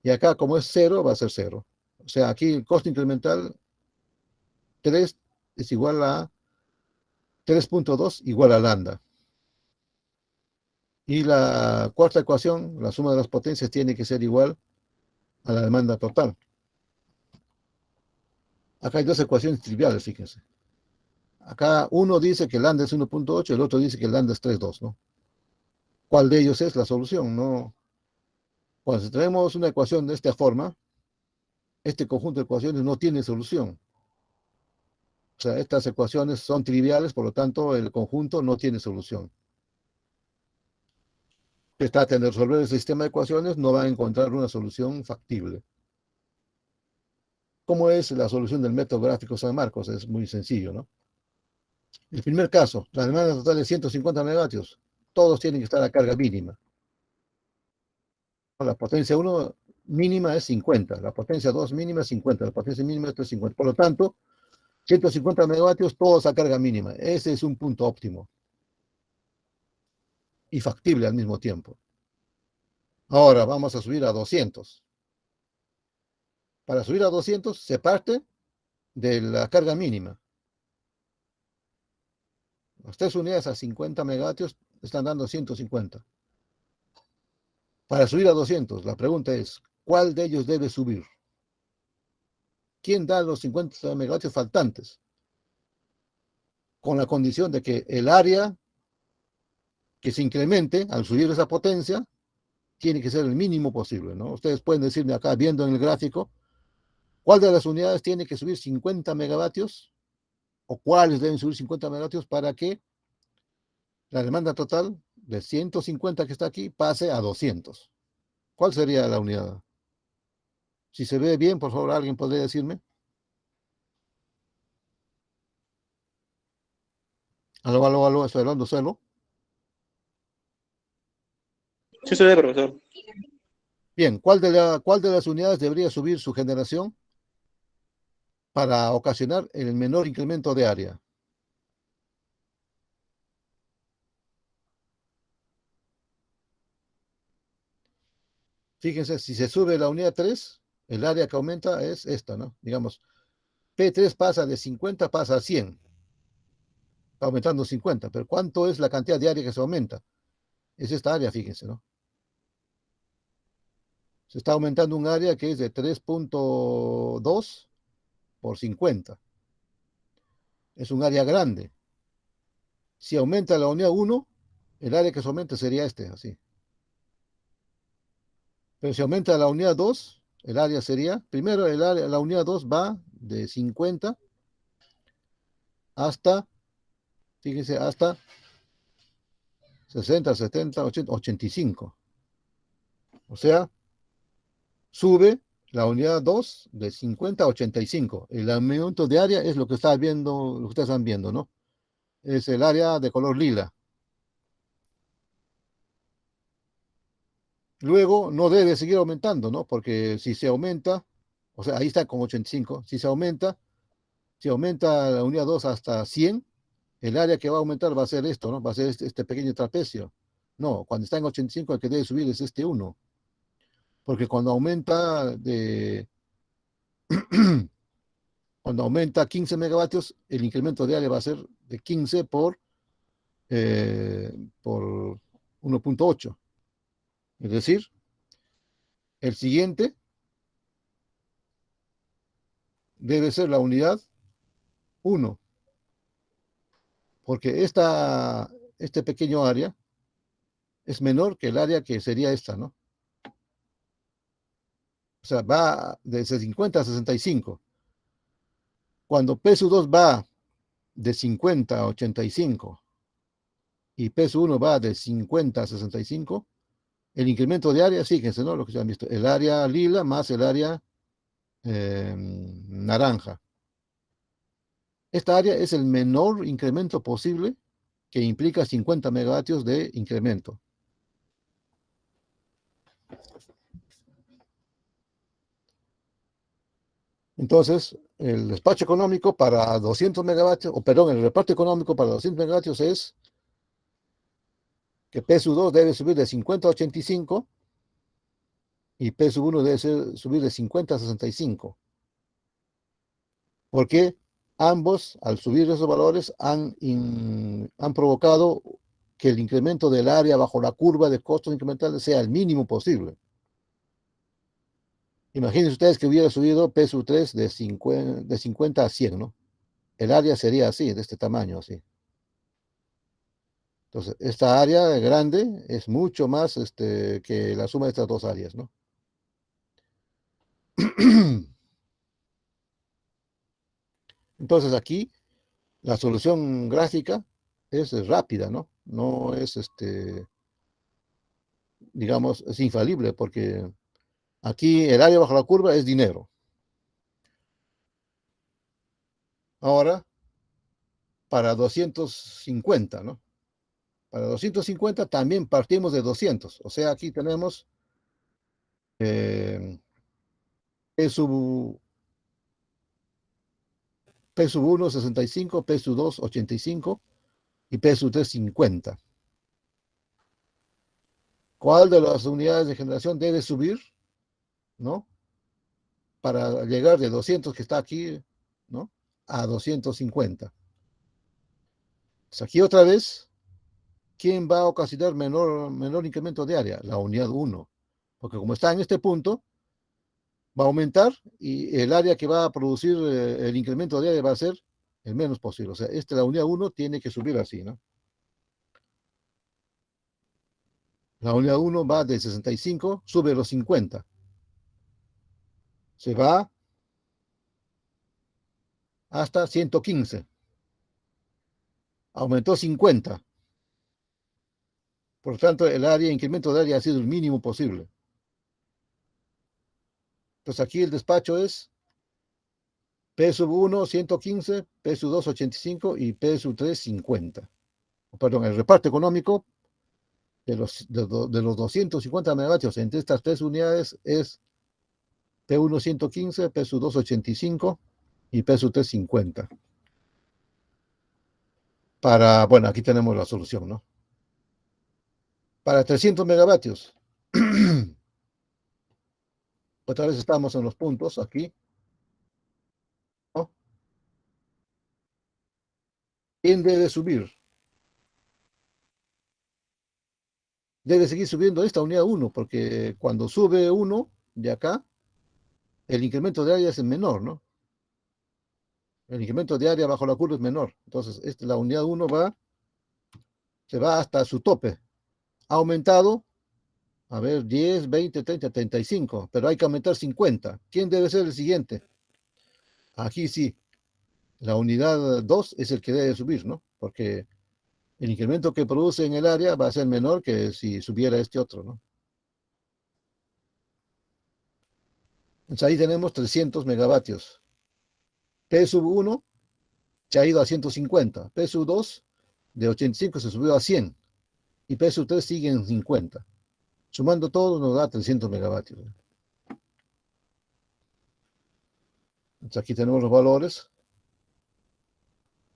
y acá como es 0 va a ser 0. O sea, aquí el costo incremental 3 es igual a 3.2 igual a lambda. Y la cuarta ecuación, la suma de las potencias tiene que ser igual a la demanda total. Acá hay dos ecuaciones triviales, fíjense. Acá uno dice que lambda es 1.8, el otro dice que lambda es 3.2, ¿no? ¿Cuál de ellos es la solución? No. Cuando tenemos una ecuación de esta forma, este conjunto de ecuaciones no tiene solución. O sea, estas ecuaciones son triviales, por lo tanto, el conjunto no tiene solución. Si trata de resolver el sistema de ecuaciones, no va a encontrar una solución factible. ¿Cómo es la solución del método gráfico San Marcos? Es muy sencillo, ¿no? El primer caso, la demanda total es 150 megavatios. Todos tienen que estar a carga mínima. La potencia 1 mínima es 50, la potencia 2 mínima es 50, la potencia mínima es 50. Por lo tanto, 150 megavatios, todos a carga mínima. Ese es un punto óptimo y factible al mismo tiempo. Ahora vamos a subir a 200. Para subir a 200 se parte de la carga mínima. Las tres unidades a 50 megavatios están dando 150. Para subir a 200, la pregunta es, ¿cuál de ellos debe subir? ¿Quién da los 50 megavatios faltantes? Con la condición de que el área que se incremente al subir esa potencia tiene que ser el mínimo posible, ¿no? Ustedes pueden decirme acá, viendo en el gráfico, ¿cuál de las unidades tiene que subir 50 megavatios? ¿O cuáles deben subir 50 megavatios para que la demanda total de 150 que está aquí pase a 200? ¿Cuál sería la unidad? Si se ve bien, por favor, alguien podría decirme. Aló, aló, aló, estoy hablando solo. Sí, se ve, profesor. Bien, ¿cuál de las unidades debería subir su generación para ocasionar el menor incremento de área? Fíjense, si se sube la unidad 3, el área que aumenta es esta, ¿no? Digamos, P3 pasa de 50, pasa a 100. Está aumentando 50, pero ¿cuánto es la cantidad de área que se aumenta? Es esta área, fíjense, ¿no? Se está aumentando un área que es de 3.2 por 50. Es un área grande. Si aumenta la unidad 1, el área que se aumenta sería este, así. Pero si aumenta la unidad 2, el área sería, primero la unidad 2 va de 50 hasta, fíjense, hasta 60, 70, 80, 85. O sea, sube la unidad 2 de 50 a 85. El aumento de área es lo que está viendo, lo que ustedes están viendo, ¿no? Es el área de color lila. Luego no debe seguir aumentando, ¿no? Porque si se aumenta, o sea, ahí está con 85. Si aumenta la unidad 2 hasta 100, el área que va a aumentar va a ser esto, ¿no? Va a ser este pequeño trapecio. No, cuando está en 85 el que debe subir es este uno. Porque cuando aumenta 15 megavatios, el incremento de área va a ser de 15 por 1.8. Es decir, el siguiente debe ser la unidad 1, porque este pequeño área es menor que el área que sería esta, ¿no? O sea, va de 50 a 65. Cuando PSU2 va de 50 a 85 y PSU1 va de 50 a 65, el incremento de área, fíjense, ¿no? Lo que se han visto, el área lila más el área naranja. Esta área es el menor incremento posible que implica 50 megavatios de incremento. Entonces, el despacho económico para 200 megavatios, o perdón, el reparto económico para 200 megavatios es que PSU2 debe subir de 50 a 85 y PSU1 debe subir de 50 a 65. Porque ambos, al subir esos valores, han provocado que el incremento del área bajo la curva de costos incrementales sea el mínimo posible. Imagínense ustedes que hubiera subido PSU3 de 50 a 100, ¿no? El área sería así, de este tamaño, así. Entonces, esta área grande es mucho más que la suma de estas dos áreas, ¿no? Entonces, aquí la solución gráfica es rápida, ¿no? No es, digamos, es infalible, porque aquí el área bajo la curva es dinero. Ahora, para 250, ¿no? Para 250 también partimos de 200. O sea, aquí tenemos P sub, P sub 1, 65, P sub 2, 85 y P sub 3, 50. ¿Cuál de las unidades de generación debe subir, ¿no? Para llegar de 200 que está aquí, ¿no? A 250. Pues aquí otra vez, ¿quién va a ocasionar menor incremento de área? La unidad 1. Porque como está en este punto, va a aumentar y el área que va a producir el incremento de área va a ser el menos posible. O sea, la unidad 1 tiene que subir así, ¿no? La unidad 1 va de 65, sube los 50. Se va hasta 115. Aumentó 50. Por lo tanto, incremento de área ha sido el mínimo posible. Entonces aquí el despacho es P sub 1, 115, P sub 2, 85 y P sub 3, 50. Perdón, el reparto económico de los 250 megavatios entre estas tres unidades es P1 115, P2 85 y P3 50. Bueno, aquí tenemos la solución, ¿no? Para 300 megavatios, otra vez estamos en los puntos aquí, ¿no? ¿Quién debe subir? Debe seguir subiendo esta unidad 1, porque cuando sube 1 de acá, el incremento de área es menor, ¿no? El incremento de área bajo la curva es menor. Entonces, la unidad 1 se va hasta su tope. Ha aumentado, a ver, 10, 20, 30, 35, pero hay que aumentar 50. ¿Quién debe ser el siguiente? Aquí sí. la unidad 2 es el que debe subir, ¿no? Porque el incremento que produce en el área va a ser menor que si subiera este otro, ¿no? Entonces ahí tenemos 300 megavatios. P sub 1 se ha ido a 150. P sub 2 de 85 se subió a 100. Y P sub 3 sigue en 50. Sumando todo nos da 300 megavatios. Entonces aquí tenemos los valores.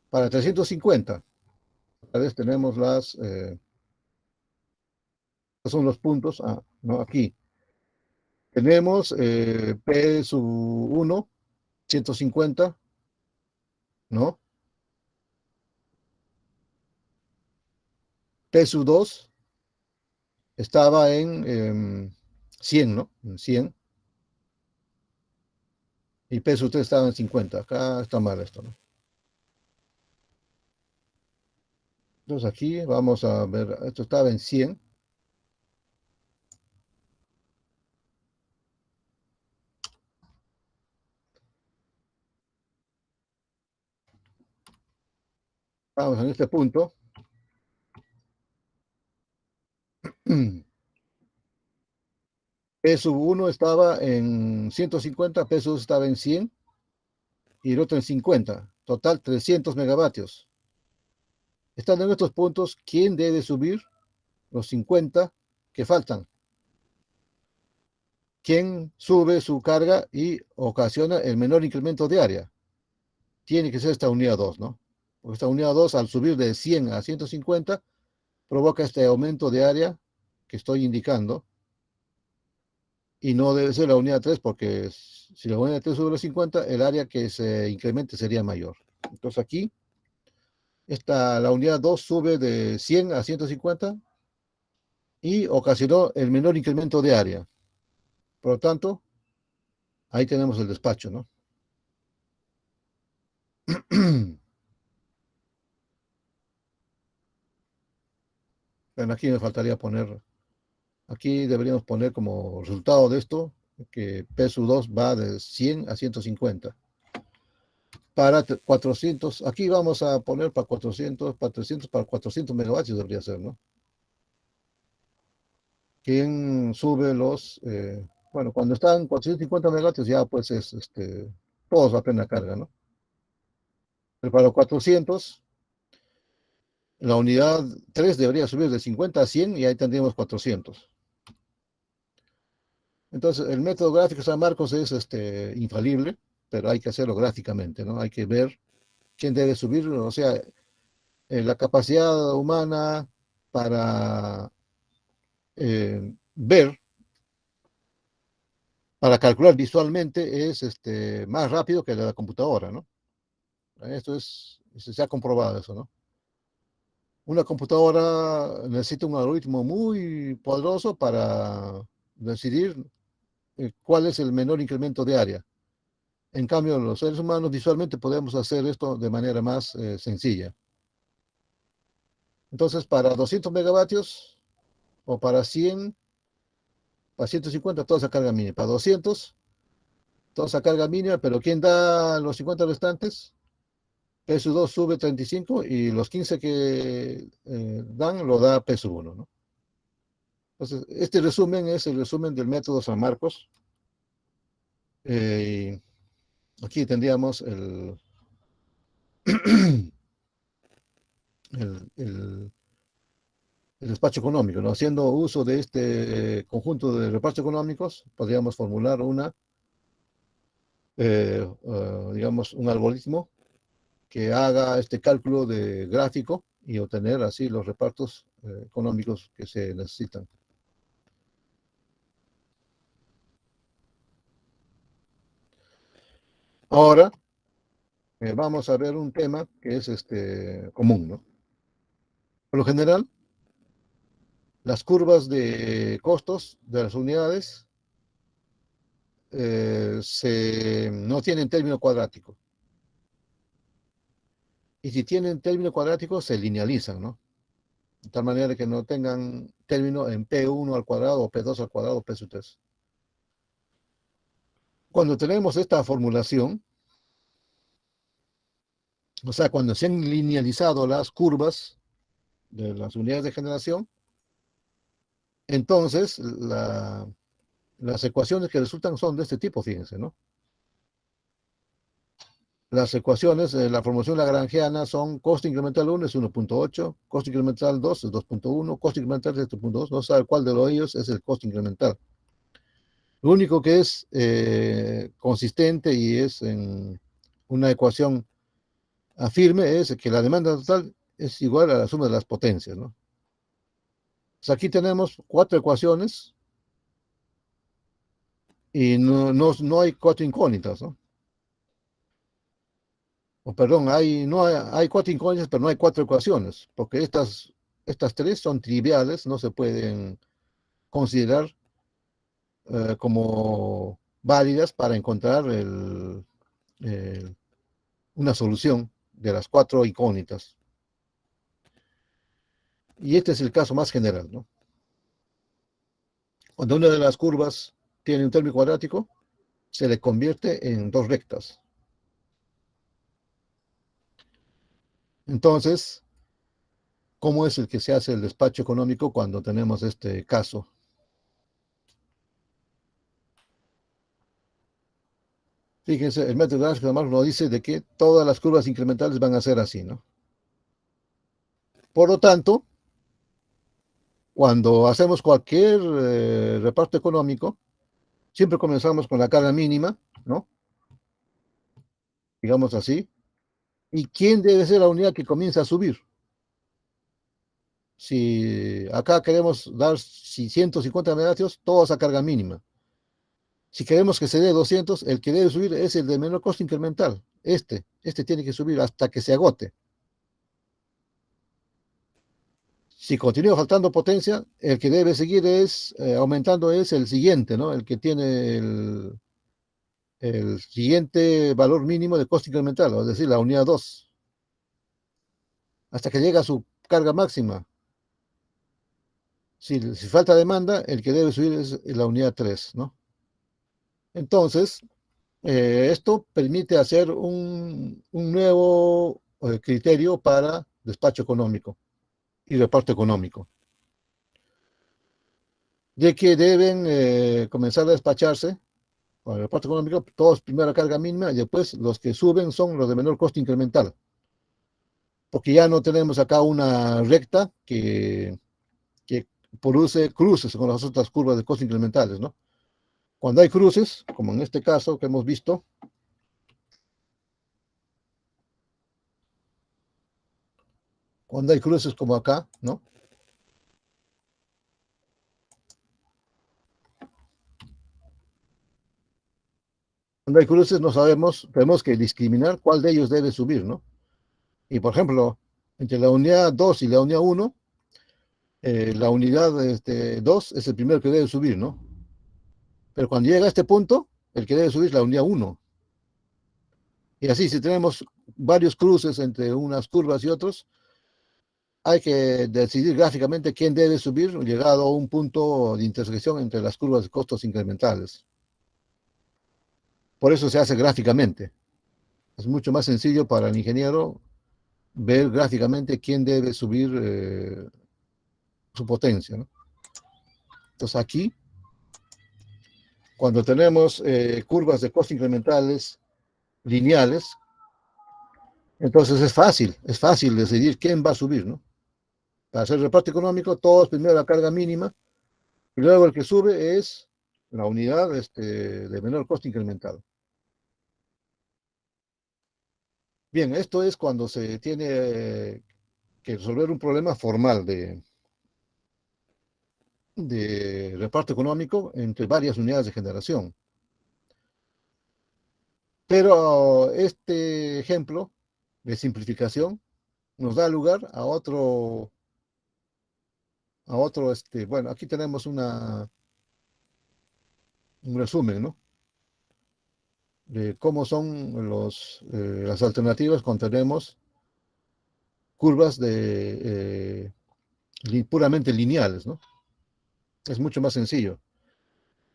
Para 350, a veces tenemos son los puntos, no, aquí. Tenemos P sub 1, 150, ¿no? P sub 2 estaba en 100, ¿no? En 100. Y P sub 3 estaba en 50. Acá está mal esto, ¿no? Entonces aquí vamos a ver, esto estaba en 100. Vamos en este punto. P sub 1 estaba en 150, P sub 2 estaba en 100 y el otro en 50. Total 300 megavatios. Estando en estos puntos, ¿quién debe subir los 50 que faltan? ¿Quién sube su carga y ocasiona el menor incremento de área? Tiene que ser esta unidad 2, ¿no? Porque esta unidad 2, al subir de 100 a 150, provoca este aumento de área que estoy indicando. Y no debe ser la unidad 3, porque si la unidad 3 sube los 50, el área que se incremente sería mayor. Entonces aquí, la unidad 2 sube de 100 a 150 y ocasionó el menor incremento de área. Por lo tanto, ahí tenemos el despacho, ¿no? Bueno, aquí me faltaría poner, aquí deberíamos poner como resultado de esto, que PSU2 va de 100 a 150. Para 400, aquí vamos a poner para 400, para 300, para 400 megavatios debería ser, ¿no? ¿Quién sube bueno, cuando están 450 megavatios ya pues es, todos a plena carga, ¿no? Pero para los 400, la unidad 3 debería subir de 50 a 100 y ahí tendríamos 400. Entonces, el método gráfico de San Marcos es infalible, pero hay que hacerlo gráficamente, ¿no? Hay que ver quién debe subir, o sea, la capacidad humana para ver, para calcular visualmente es más rápido que la computadora, ¿no? Esto se ha comprobado eso, ¿no? Una computadora necesita un algoritmo muy poderoso para decidir cuál es el menor incremento de área. En cambio, los seres humanos visualmente podemos hacer esto de manera más sencilla. Entonces, para 200 megavatios o para 100, para 150, toda esa carga mínima. Para 200, toda esa carga mínima, pero ¿quién da los 50 restantes? PSU2 sube 35 y los 15 que dan lo da PSU1, ¿no? Entonces, este resumen es el resumen del método San Marcos. Aquí tendríamos el despacho económico, ¿no? Haciendo uso de este conjunto de repartos económicos, podríamos formular digamos, un algoritmo que haga este cálculo de gráfico y obtener así los repartos económicos que se necesitan. Ahora vamos a ver un tema que es común, ¿no? Por lo general, las curvas de costos de las unidades no tienen término cuadrático. Y si tienen término cuadrático, se linealizan, ¿no? De tal manera que no tengan término en P1 al cuadrado, o P2 al cuadrado, o P sub 3. Cuando tenemos esta formulación, O sea, cuando se han linealizado las curvas de las unidades de generación, entonces las ecuaciones que resultan son de este tipo, fíjense, ¿no? Las ecuaciones de la formación lagrangiana son costo incremental 1 es 1.8, costo incremental 2 es 2.1, costo incremental 7.2, no sabe cuál de los ellos es el costo incremental. Lo único que es consistente y es en una ecuación afirme es que la demanda total es igual a la suma de las potencias, ¿no? Pues aquí tenemos cuatro ecuaciones y no hay cuatro incógnitas, ¿no? O perdón, hay cuatro incógnitas, pero no hay cuatro ecuaciones, porque estas tres son triviales, no se pueden considerar como válidas para encontrar el- una solución de las cuatro incógnitas. Y este es el caso más general, ¿no? Cuando una de las curvas tiene un término cuadrático, se le convierte en dos rectas. Entonces, ¿cómo es el que se hace el despacho económico cuando tenemos este caso? Fíjense, el método gráfico de Marx nos dice de que todas las curvas incrementales van a ser así, ¿no? Por lo tanto, cuando hacemos cualquier reparto económico, siempre comenzamos con la carga mínima, ¿no? Digamos así. ¿Y quién debe ser la unidad que comienza a subir? Si acá queremos dar 150 megavatios, todos a carga mínima. Si queremos que se dé 200, el que debe subir es el de menor costo incremental. Este tiene que subir hasta que se agote. Si continúa faltando potencia, el que debe seguir aumentando es el siguiente, ¿no? El que tiene el siguiente valor mínimo de costo incremental, es decir, la unidad 2, hasta que llega a su carga máxima. Si falta demanda, el que debe subir es la unidad 3, ¿no? Entonces, esto permite hacer un nuevo criterio para despacho económico y reparto económico, de que deben comenzar a despacharse con el reparto económico, todos primero a carga mínima y después los que suben son los de menor costo incremental, porque ya no tenemos acá una recta que produce cruces con las otras curvas de costos incrementales, ¿no? Cuando hay cruces, como en este caso que hemos visto, cuando hay cruces como acá, ¿no? Cuando hay cruces no sabemos, tenemos que discriminar cuál de ellos debe subir, ¿no? Y por ejemplo, entre la unidad 2 y la unidad 1, la unidad 2 es el primero que debe subir, ¿no? Pero cuando llega a este punto, el que debe subir es la unidad 1. Y así, si tenemos varios cruces entre unas curvas y otros, hay que decidir gráficamente quién debe subir, llegado a un punto de intersección entre las curvas de costos incrementales. Por eso se hace gráficamente. Es mucho más sencillo para el ingeniero ver gráficamente quién debe subir su potencia, ¿no? Entonces aquí, cuando tenemos curvas de costos incrementales lineales, entonces es fácil decidir quién va a subir, ¿no? Para hacer el reparto económico, todos primero la carga mínima, y luego el que sube es la unidad de menor costo incremental. Bien, esto es cuando se tiene que resolver un problema formal de reparto económico entre varias unidades de generación. Pero este ejemplo de simplificación nos da lugar bueno, aquí tenemos un resumen, ¿no? De cómo son las alternativas cuando tenemos curvas puramente lineales, ¿no? Es mucho más sencillo.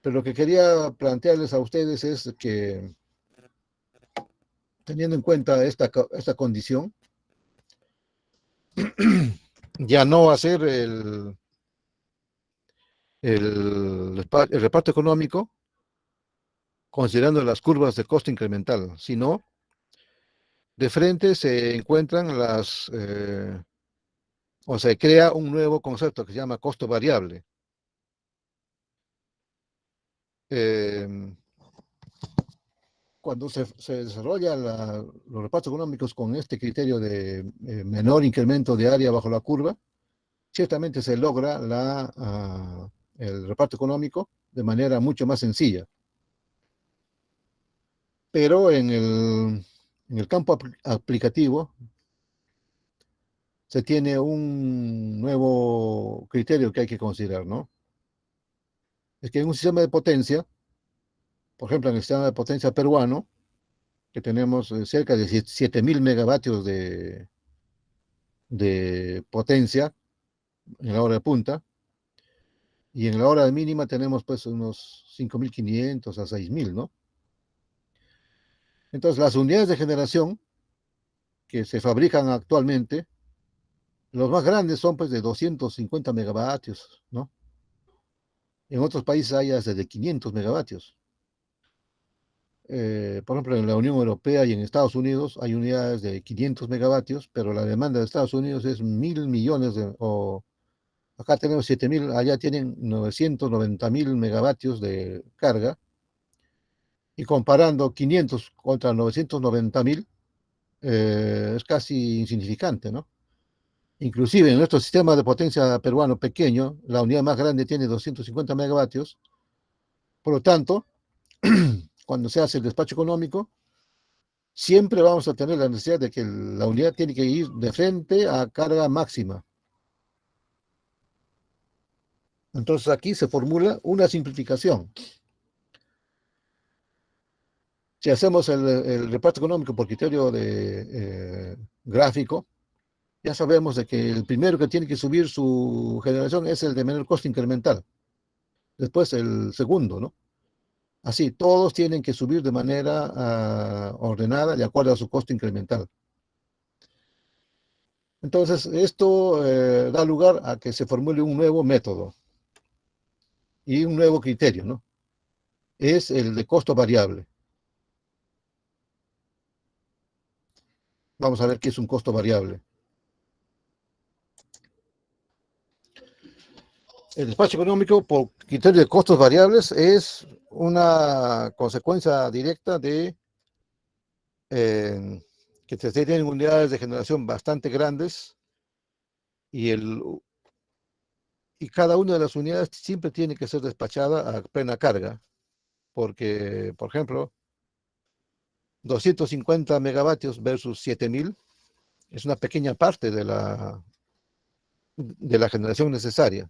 Pero lo que quería plantearles a ustedes es que teniendo en cuenta esta condición, ya no va a ser el reparto económico considerando las curvas de costo incremental, sino de frente se encuentran o se crea un nuevo concepto que se llama costo variable. Eh, Cuando se desarrolla los repartos económicos con este criterio de menor incremento de área bajo la curva, ciertamente se logra el reparto económico de manera mucho más sencilla. Pero en el campo aplicativo se tiene un nuevo criterio que hay que considerar, ¿no? Es que en un sistema de potencia, por ejemplo, en el sistema de potencia peruano, que tenemos cerca de 7.000 megavatios de potencia en la hora de punta, y en la hora de mínima tenemos pues unos 5.500 a 6.000, ¿no? Entonces, las unidades de generación que se fabrican actualmente, los más grandes son pues de 250 megavatios, ¿no? En otros países hay hasta de 500 megavatios. Por ejemplo, en la Unión Europea y en Estados Unidos hay unidades de 500 megavatios, pero la demanda de Estados Unidos es 1.000 millones o acá tenemos 7.000, allá tienen 990.000 megavatios de carga, y comparando 500 contra 990.000, es casi insignificante, ¿no? Inclusive en nuestro sistema de potencia peruano pequeño, la unidad más grande tiene 250 megavatios, por lo tanto, cuando se hace el despacho económico, siempre vamos a tener la necesidad de que la unidad tiene que ir de frente a carga máxima. Entonces aquí se formula una simplificación. Si hacemos el reparto económico por criterio de gráfico, ya sabemos de que el primero que tiene que subir su generación es el de menor costo incremental. Después el segundo, ¿no? Así, todos tienen que subir de manera ordenada de acuerdo a su costo incremental. Entonces, esto da lugar a que se formule un nuevo método y un nuevo criterio, ¿no? Es el de costo variable. Vamos a ver qué es un costo variable. El despacho económico por criterio de costos variables es una consecuencia directa de eh, que se tienen unidades de generación bastante grandes y, y cada una de las unidades siempre tiene que ser despachada a plena carga, porque, por ejemplo, 250 megavatios versus 7.000 es una pequeña parte de la generación necesaria.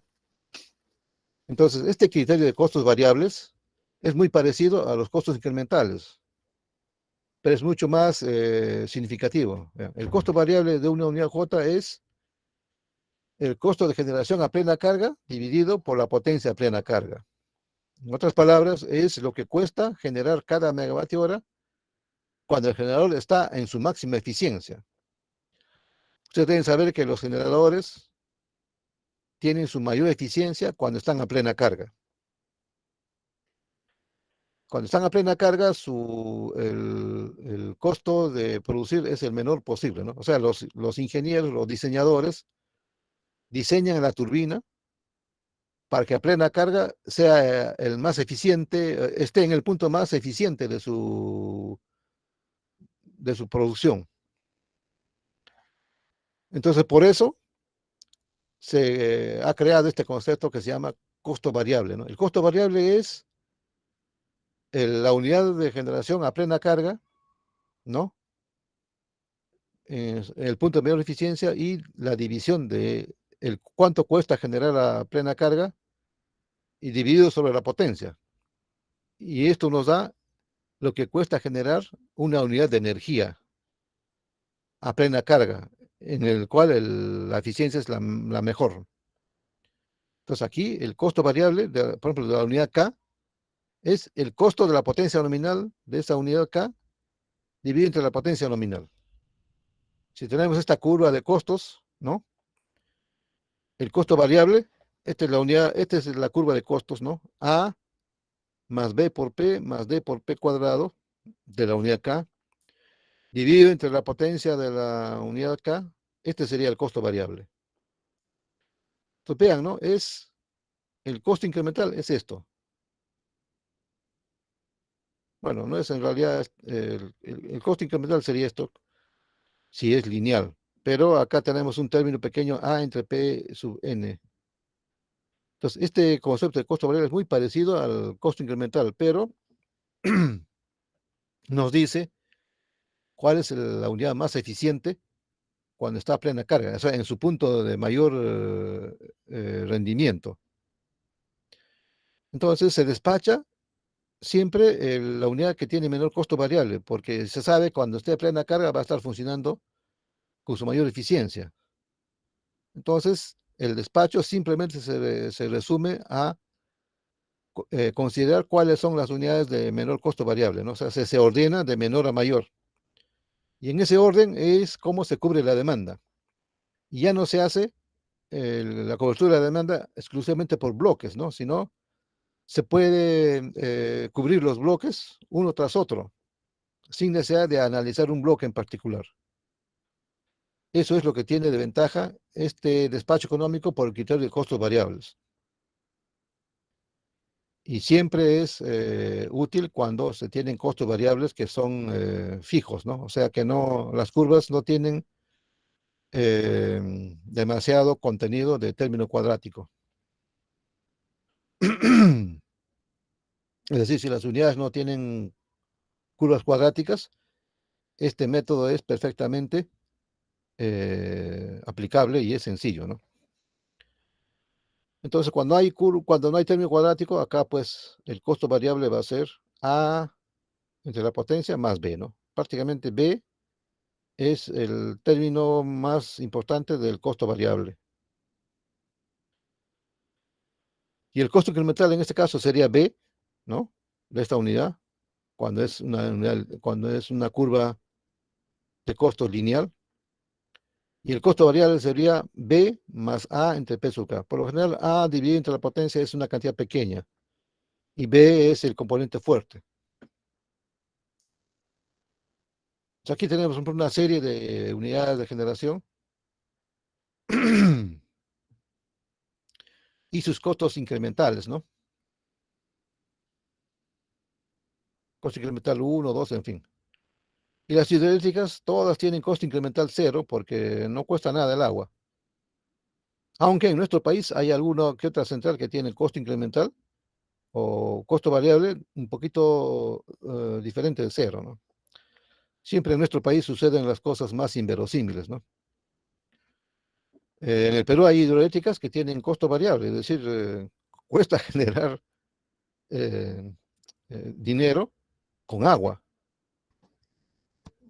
Entonces, este criterio de costos variables es muy parecido a los costos incrementales, pero es mucho más significativo. El costo variable de una unidad J es el costo de generación a plena carga dividido por la potencia a plena carga. En otras palabras, es lo que cuesta generar cada megavatio hora cuando el generador está en su máxima eficiencia. Ustedes deben saber que los generadores tienen su mayor eficiencia cuando están a plena carga. Cuando están a plena carga, el costo de producir es el menor posible, ¿no? O sea, los ingenieros, los diseñadores, diseñan la turbina para que a plena carga sea el más eficiente, esté en el punto más eficiente de su producción. Entonces, por eso se ha creado este concepto que se llama costo variable, ¿no? El costo variable es la unidad de generación a plena carga, ¿no? El punto de mayor eficiencia y la división de cuánto cuesta generar a plena carga y dividido sobre la potencia. Y esto nos da lo que cuesta generar una unidad de energía a plena carga, en el cual la eficiencia es la mejor. Entonces aquí el costo variable, por ejemplo, de la unidad K, es el costo de la potencia nominal de esa unidad K dividido entre la potencia nominal. Si tenemos esta curva de costos, ¿no? El costo variable, esta es la unidad, esta es la curva de costos, ¿no? A más B por P más D por P cuadrado de la unidad K, dividido entre la potencia de la unidad K, este sería el costo variable. Entonces vean, ¿no? Es el costo incremental, es esto. Bueno, no es en realidad, el costo incremental sería esto, si es lineal. Pero acá tenemos un término pequeño A entre P sub N. Entonces, este concepto de costo variable es muy parecido al costo incremental, pero nos dice cuál es la unidad más eficiente cuando está a plena carga, o sea, en su punto de mayor rendimiento. Entonces, se despacha siempre la unidad que tiene menor costo variable, porque se sabe cuando esté a plena carga va a estar funcionando con su mayor eficiencia. Entonces, el despacho simplemente se resume a considerar cuáles son las unidades de menor costo variable, ¿no? O sea, se ordena de menor a mayor. Y en ese orden es cómo se cubre la demanda. Y ya no se hace la cobertura de la demanda exclusivamente por bloques, ¿no? Sino se puede cubrir los bloques uno tras otro, sin necesidad de analizar un bloque en particular. Eso es lo que tiene de ventaja este despacho económico por el criterio de costos variables. Y siempre es útil cuando se tienen costos variables que son fijos, ¿no? O sea que no, las curvas no tienen demasiado contenido de término cuadrático. Es decir, si las unidades no tienen curvas cuadráticas, este método es perfectamente aplicable y es sencillo, ¿no? Entonces, cuando no hay término cuadrático, acá pues el costo variable va a ser A entre la potencia más B, ¿no? Prácticamente B es el término más importante del costo variable. Y el costo incremental en este caso sería B, ¿no? De esta unidad, cuando es una curva de costo lineal. Y el costo variable sería B más A entre P sub K. Por lo general, A dividido entre la potencia es una cantidad pequeña y B es el componente fuerte. Entonces, aquí tenemos una serie de unidades de generación y sus costos incrementales, ¿no? Costo incremental 1, 2, en fin. Y las hidroeléctricas todas tienen costo incremental cero porque no cuesta nada el agua. Aunque en nuestro país hay alguna que otra central que tiene costo incremental o costo variable un poquito diferente de cero, ¿no? Siempre en nuestro país suceden las cosas más inverosímiles, ¿no? En el Perú hay hidroeléctricas que tienen costo variable, es decir, cuesta generar eh, dinero con agua.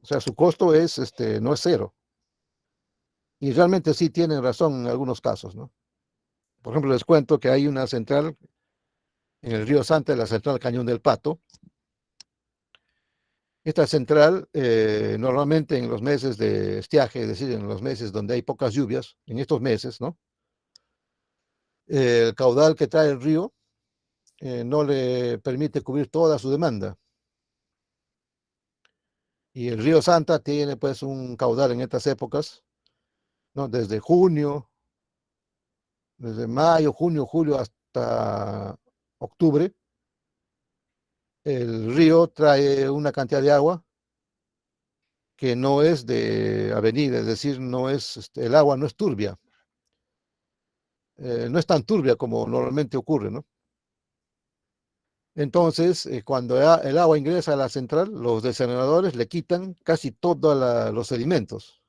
O sea, su costo no es cero. Y realmente sí tienen razón en algunos casos, ¿no? Por ejemplo, les cuento que hay una central en el río Santa, la central Cañón del Pato. Esta central, normalmente en los meses de estiaje, es decir, en los meses donde hay pocas lluvias, en estos meses, ¿no? El caudal que trae el río no le permite cubrir toda su demanda. Y el río Santa tiene pues un caudal en estas épocas, ¿no? Desde mayo, junio, julio hasta octubre, el río trae una cantidad de agua que no es de avenida, es decir, el agua no es turbia, no es tan turbia como normalmente ocurre, ¿no? Entonces, cuando el agua ingresa a la central, los desalinadores le quitan casi todos los sedimentos.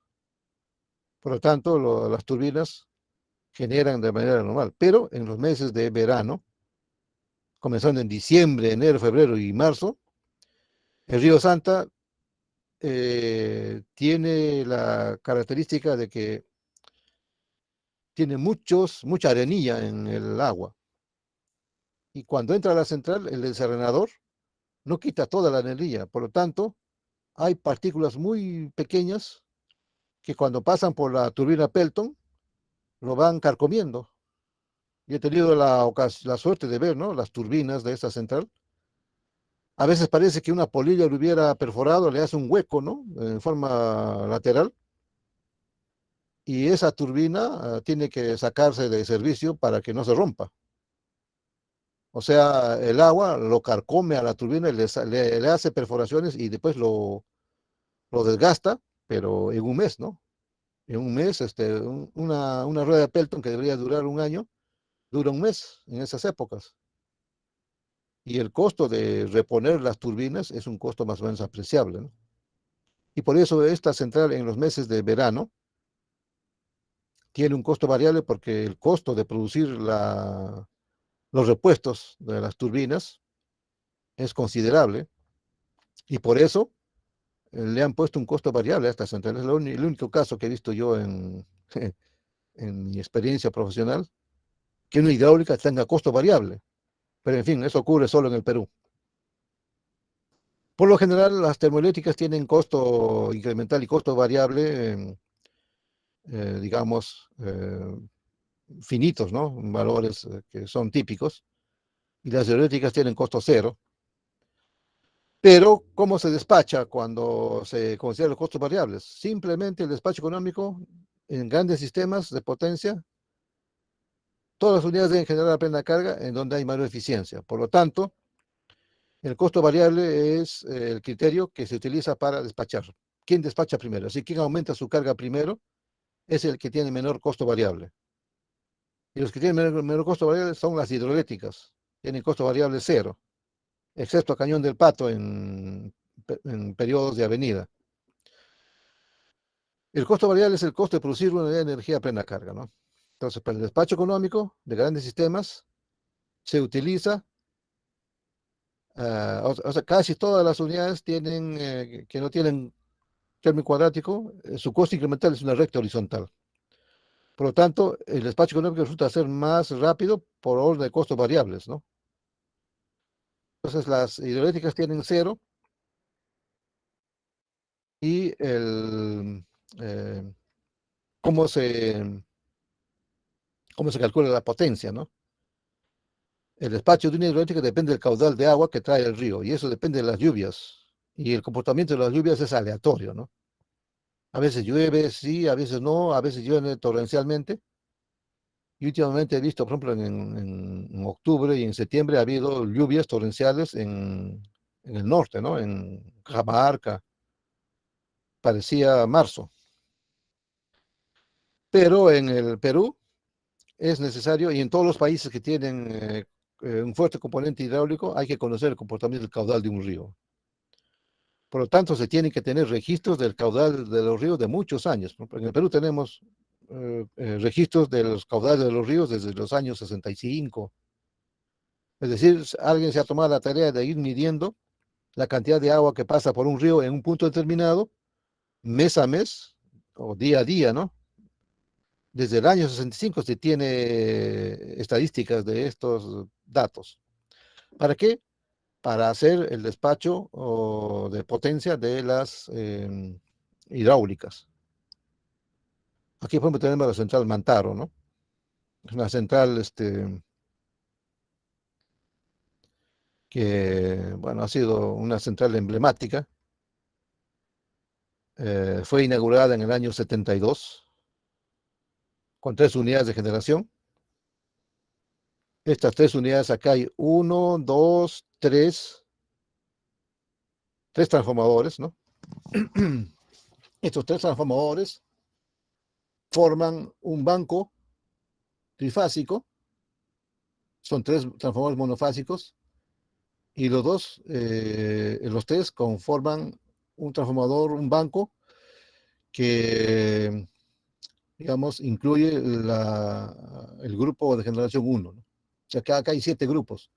Por lo tanto, las turbinas generan de manera normal. Pero en los meses de verano, comenzando en diciembre, enero, febrero y marzo, el río Santa tiene la característica de que tiene mucha arenilla en el agua. Y cuando entra a la central, el desalinador no quita toda la arenilla. Por lo tanto, hay partículas muy pequeñas que cuando pasan por la turbina Pelton lo van carcomiendo. Yo he tenido la suerte de ver, ¿no?, las turbinas de esta central. A veces parece que una polilla lo hubiera perforado, le hace un hueco, ¿no?, en forma lateral, y esa turbina tiene que sacarse de servicio para que no se rompa. O sea, el agua lo carcome a la turbina y le hace perforaciones y después lo desgasta, pero en un mes, ¿no? En un mes, una rueda de Pelton que debería durar un año, dura un mes en esas épocas. Y el costo de reponer las turbinas es un costo más o menos apreciable, ¿no? Y por eso esta central en los meses de verano tiene un costo variable porque el costo de producir los repuestos de las turbinas es considerable y por eso le han puesto un costo variable a esta central. Es el único caso que he visto yo en mi experiencia profesional que una hidráulica tenga costo variable. Pero en fin, eso ocurre solo en el Perú. Por lo general, las termoeléctricas tienen costo incremental y costo variable, digamos, finitos, ¿no? Valores que son típicos. Y las hidroeléctricas tienen costo cero. Pero, ¿cómo se despacha cuando se consideran los costos variables? Simplemente el despacho económico en grandes sistemas de potencia, todas las unidades deben generar la plena carga en donde hay mayor eficiencia. Por lo tanto, el costo variable es el criterio que se utiliza para despachar. ¿Quién despacha primero? Así, quien aumenta su carga primero es el que tiene menor costo variable. Y los que tienen menor costo variable son las hidroeléctricas. Tienen costo variable cero, excepto a Cañón del Pato en periodos de avenida. El costo variable es el costo de producir una unidad de energía a plena carga, ¿no? Entonces, para el despacho económico de grandes sistemas se utiliza, o sea, casi todas las unidades tienen, que no tienen término cuadrático, su costo incremental es una recta horizontal. Por lo tanto, el despacho económico resulta ser más rápido por orden de costos variables, ¿no? Entonces, las hidroeléctricas tienen cero y eh, cómo se, cómo se calcula la potencia, ¿no? El despacho de una hidroeléctrica depende del caudal de agua que trae el río y eso depende de las lluvias. Y el comportamiento de las lluvias es aleatorio, ¿no? A veces llueve, sí, a veces no, a veces llueve torrencialmente. Y últimamente he visto, por ejemplo, en octubre y en septiembre ha habido lluvias torrenciales en el norte, ¿no? En Cajamarca, parecía marzo. Pero en el Perú es necesario, y en todos los países que tienen un fuerte componente hidráulico, hay que conocer el comportamiento del caudal de un río. Por lo tanto, se tienen que tener registros del caudal de los ríos de muchos años, ¿no? En el Perú tenemos registros de los caudales de los ríos desde los años 65. Es decir, alguien se ha tomado la tarea de ir midiendo la cantidad de agua que pasa por un río en un punto determinado, mes a mes o día a día, ¿no? Desde el año 65 se tiene estadísticas de estos datos. ¿Para qué? Para hacer el despacho de potencia de las hidráulicas. Aquí, por ejemplo, tenemos la central Mantaro, ¿no? Es una central que, bueno, ha sido una central emblemática. Fue inaugurada en el año 72 con 3 unidades de generación. Estas 3 unidades, acá hay uno, dos, tres transformadores, ¿no? Estos 3 transformadores forman un banco trifásico, son 3 transformadores monofásicos, y los tres conforman un transformador, un banco que, digamos, incluye el grupo de generación 1, ¿no? O sea, acá hay 7 grupos.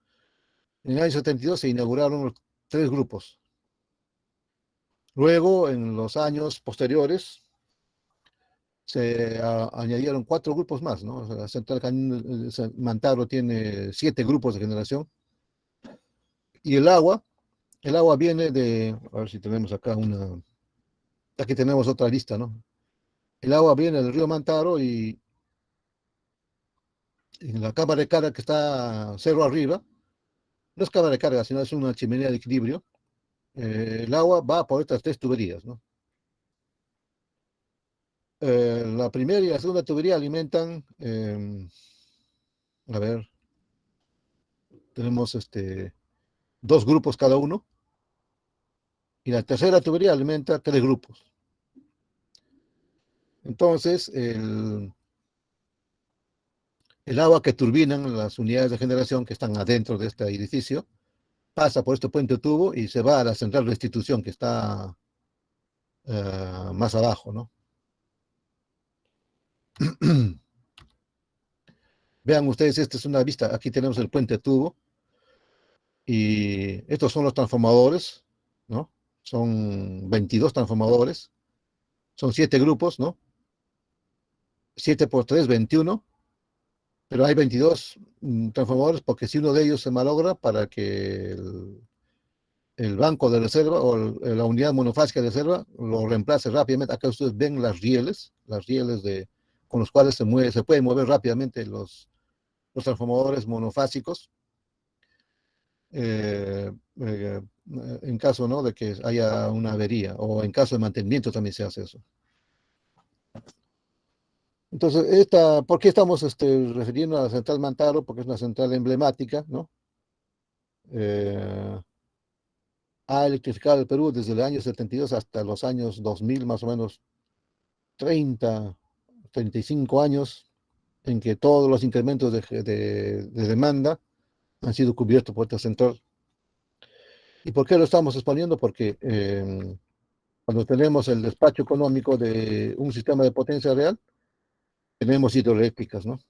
En el año 72 se inauguraron los 3 grupos. Luego, en los años posteriores, se añadieron 4 grupos más, ¿no? O sea, la central Mantaro tiene 7 grupos de generación. Y el agua El agua viene de, a ver si tenemos acá aquí tenemos otra lista, ¿no? El agua viene del río Mantaro y en la cámara de carga que está cerro arriba, no es cámara de carga, sino es una chimenea de equilibrio. El agua va por estas tres tuberías, ¿no? La primera y la segunda tubería alimentan, a ver, tenemos dos grupos cada uno, y la tercera tubería alimenta tres grupos. Entonces, el agua que turbinan las unidades de generación que están adentro de este edificio pasa por este puente tubo y se va a la central de restitución que está más abajo, ¿no? Vean ustedes, esta es una vista, aquí tenemos el puente tubo y estos son los transformadores, ¿no? Son 22 transformadores, son 7 grupos, ¿no? 7 por 3, 21, pero hay 22 transformadores porque si uno de ellos se malogra para que el banco de reserva o la unidad monofásica de reserva lo reemplace rápidamente. Acá ustedes ven las rieles con los cuales se pueden mover rápidamente los transformadores monofásicos. eh, eh, en caso, ¿no?, de que haya una avería o en caso de mantenimiento también se hace eso. Entonces, ¿por qué estamos refiriendo a la central Mantaro? Porque es una central emblemática, ¿no? Eh, ha electrificado el Perú desde el año 72 hasta los años 2000, más o menos 30, 35 años, en que todos los incrementos de demanda han sido cubiertos por esta central. ¿Y por qué lo estamos exponiendo? Porque cuando tenemos el despacho económico de un sistema de potencia real, tenemos hidroeléctricas, ¿no?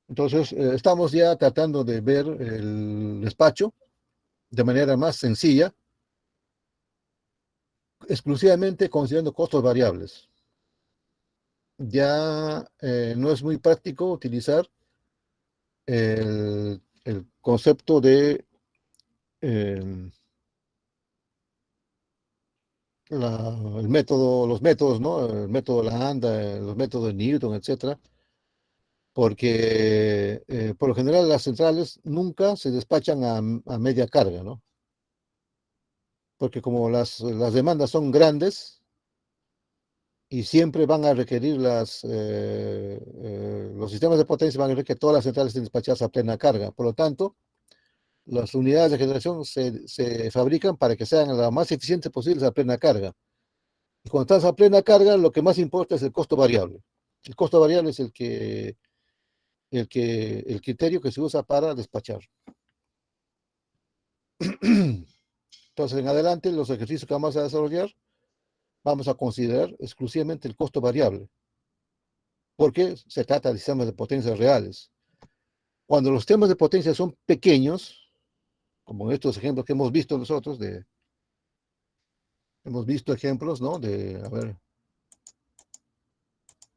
Entonces, estamos ya tratando de ver el despacho de manera más sencilla, exclusivamente considerando costos variables. Ya no es muy práctico utilizar el concepto de eh, los métodos, ¿no? El método de la ANDA, los métodos de Newton, etcétera, porque por lo general las centrales nunca se despachan a media carga, ¿no? Porque como las demandas son grandes y siempre van a requerir los sistemas de potencia van a requerir que todas las centrales estén despachadas a plena carga. Por lo tanto, las unidades de generación se fabrican para que sean lo más eficientes posibles a plena carga. Y cuando estás a plena carga, lo que más importa es el costo variable. El costo variable es el criterio que se usa para despachar. Entonces, en adelante, los ejercicios que vamos a desarrollar, vamos a considerar exclusivamente el costo variable, porque se trata de sistemas de potencias reales. Cuando los sistemas de potencia son pequeños, como en estos ejemplos que hemos visto nosotros, hemos visto ejemplos, ¿no? A ver,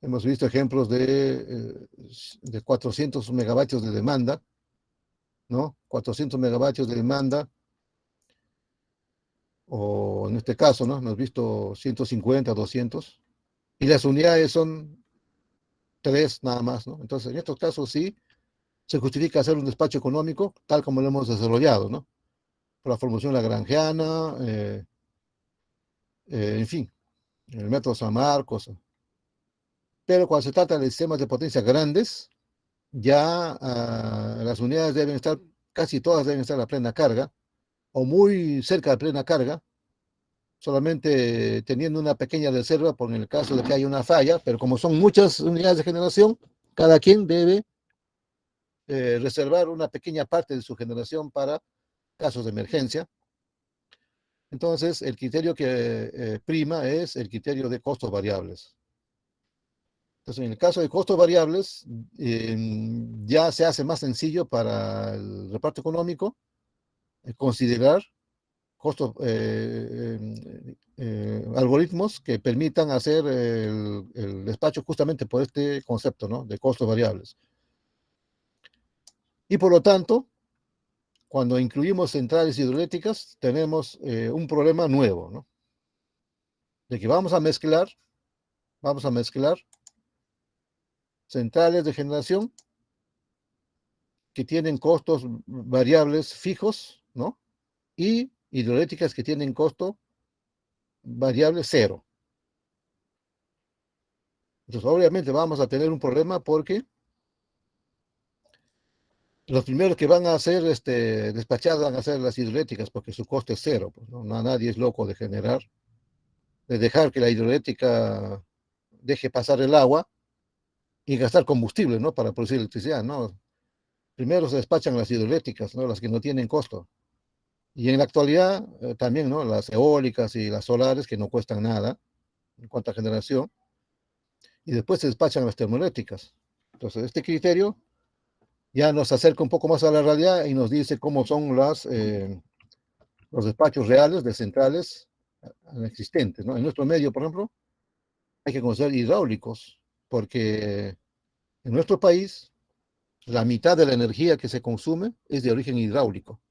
hemos visto ejemplos de 400 megavatios de demanda, ¿no? 400 megavatios de demanda, o en este caso, ¿no? Hemos visto 150, 200, y las unidades son tres nada más, ¿no? Entonces, en estos casos sí se justifica hacer un despacho económico tal como lo hemos desarrollado, ¿no? Por la formulación lagrangiana, en fin, el método San Marcos. Pero cuando se trata de sistemas de potencia grandes, ya las unidades deben estar, casi todas deben estar a plena carga, o muy cerca de plena carga, solamente teniendo una pequeña reserva por el caso de que haya una falla, pero como son muchas unidades de generación, cada quien debe reservar una pequeña parte de su generación para casos de emergencia. Entonces, el criterio que prima es el criterio de costos variables. Entonces, en el caso de costos variables, ya se hace más sencillo para el reparto económico considerar costos, algoritmos que permitan hacer el despacho justamente por este concepto, ¿no?, de costos variables. Y por lo tanto, cuando incluimos centrales hidroeléctricas, tenemos un problema nuevo, ¿no? De que vamos a mezclar centrales de generación que tienen costos variables fijos, ¿no? Y hidroeléctricas que tienen costo variable cero. Entonces, obviamente vamos a tener un problema porque los primeros que van a ser despachados van a ser las hidroeléctricas porque su costo es cero. Pues, ¿no? Nadie es loco de dejar que la hidroeléctrica deje pasar el agua y gastar combustible, ¿no? Para producir electricidad, ¿no? Primero se despachan las hidroeléctricas, ¿no? Las que no tienen costo. Y en la actualidad también, ¿no? Las eólicas y las solares que no cuestan nada en cuanto a generación. Y después se despachan las termoeléctricas. Entonces, este criterio ya nos acerca un poco más a la realidad y nos dice cómo son los despachos reales de centrales existentes, ¿no? En nuestro medio, por ejemplo, hay que conocer hidráulicos, porque en nuestro país la mitad de la energía que se consume es de origen hidráulico.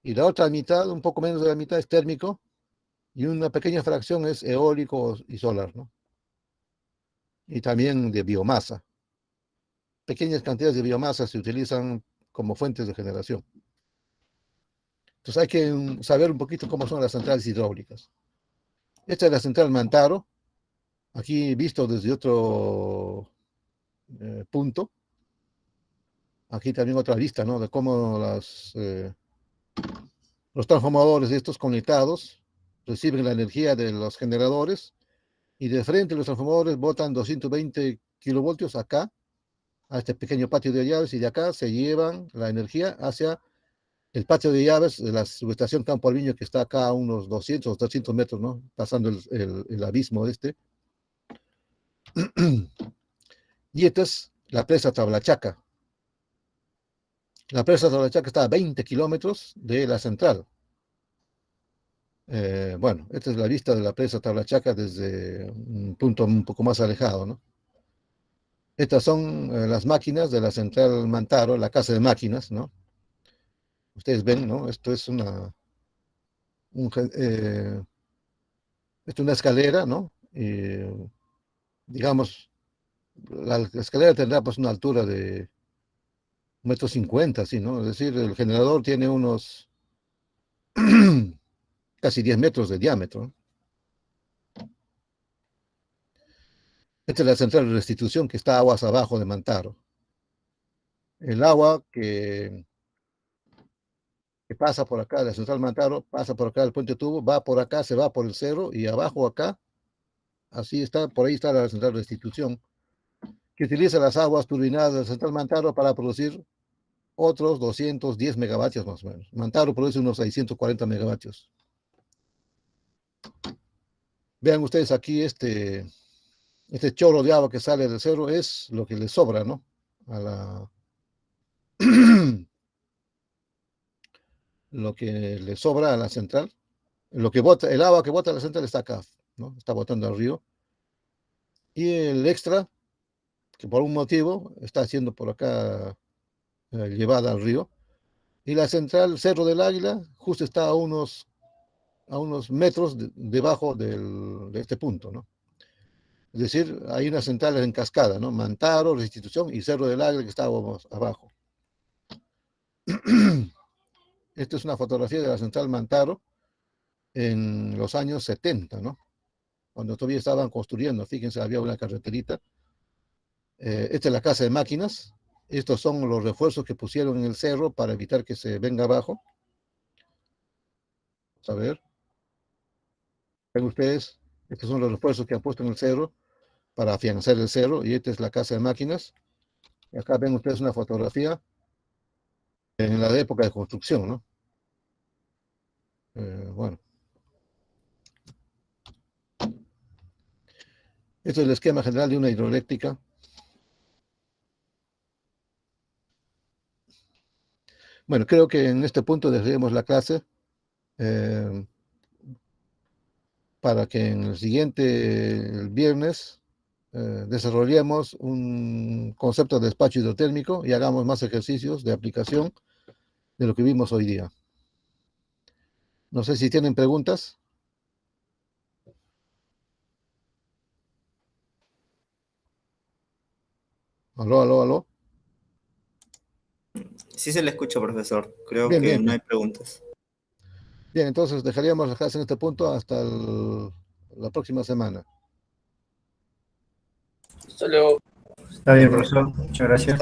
Y la otra mitad, un poco menos de la mitad, es térmico y una pequeña fracción es eólico y solar, ¿no? Y también de biomasa. Pequeñas cantidades de biomasa se utilizan como fuentes de generación. Entonces hay que saber un poquito cómo son las centrales hidráulicas. Esta es la central Mantaro, aquí visto desde otro punto. Aquí también otra vista, ¿no? De cómo los transformadores de estos conectados reciben la energía de los generadores y de frente los transformadores botan 220 kilovoltios acá, a este pequeño patio de llaves, y de acá se llevan la energía hacia el patio de llaves de la subestación Campo Alviño, que está acá a unos 200 o 300 metros, ¿no? Pasando el abismo este. Y esta es la presa Tablachaca. La presa Tablachaca está a 20 kilómetros de la central. Bueno, esta es la vista de la presa Tablachaca desde un punto un poco más alejado, ¿no? Estas son las máquinas de la central Mantaro, la casa de máquinas, ¿no? Ustedes ven, ¿no? Esto es un, esto es una escalera, ¿no? Digamos, la escalera tendrá pues una altura de 1,50 m, ¿sí, no? Es decir, el generador tiene unos casi 10 metros de diámetro. Esta es la central de restitución que está aguas abajo de Mantaro. El agua que pasa por acá, la central Mantaro, pasa por acá el puente tubo, va por acá, se va por el cerro y abajo acá, así está, por ahí está la central de restitución, que utiliza las aguas turbinadas de la central Mantaro para producir otros 210 megavatios más o menos. Mantaro produce unos 640 megavatios. Vean ustedes aquí este chorro de agua que sale del cerro es lo que le sobra, ¿no? A la lo que le sobra a la central. Lo que bota, el agua que bota la central está acá, ¿no? Está botando al río. Y el extra, que por un motivo está siendo por acá llevada al río. Y la central Cerro del Águila justo está a unos metros debajo de este punto, ¿no? Es decir, hay unas centrales en cascada, ¿no? Mantaro, Restitución y Cerro del Águila que estábamos abajo. Esta es una fotografía de la central Mantaro en los años 70, ¿no? Cuando todavía estaban construyendo, fíjense, había una carreterita. Esta es la casa de máquinas. Estos son los refuerzos que pusieron en el cerro para evitar que se venga abajo. Vamos a ver. Ven ustedes, estos son los refuerzos que han puesto en el cerro para afianzar el cerro. Y esta es la casa de máquinas. Y acá ven ustedes una fotografía en la época de construcción, ¿no? Bueno. Este es el esquema general de una hidroeléctrica. Bueno, creo que en este punto dejaremos la clase eh, para que en el siguiente, el viernes, desarrollemos un concepto de despacho hidrotérmico y hagamos más ejercicios de aplicación de lo que vimos hoy día. No sé si tienen preguntas. Aló, aló, aló. Sí se le escucha, profesor. Creo Bien, que bien, no bien. hay preguntas. Bien, entonces dejaríamos acá en este punto hasta la próxima semana. Hasta luego. Está bien, profesor. Muchas gracias.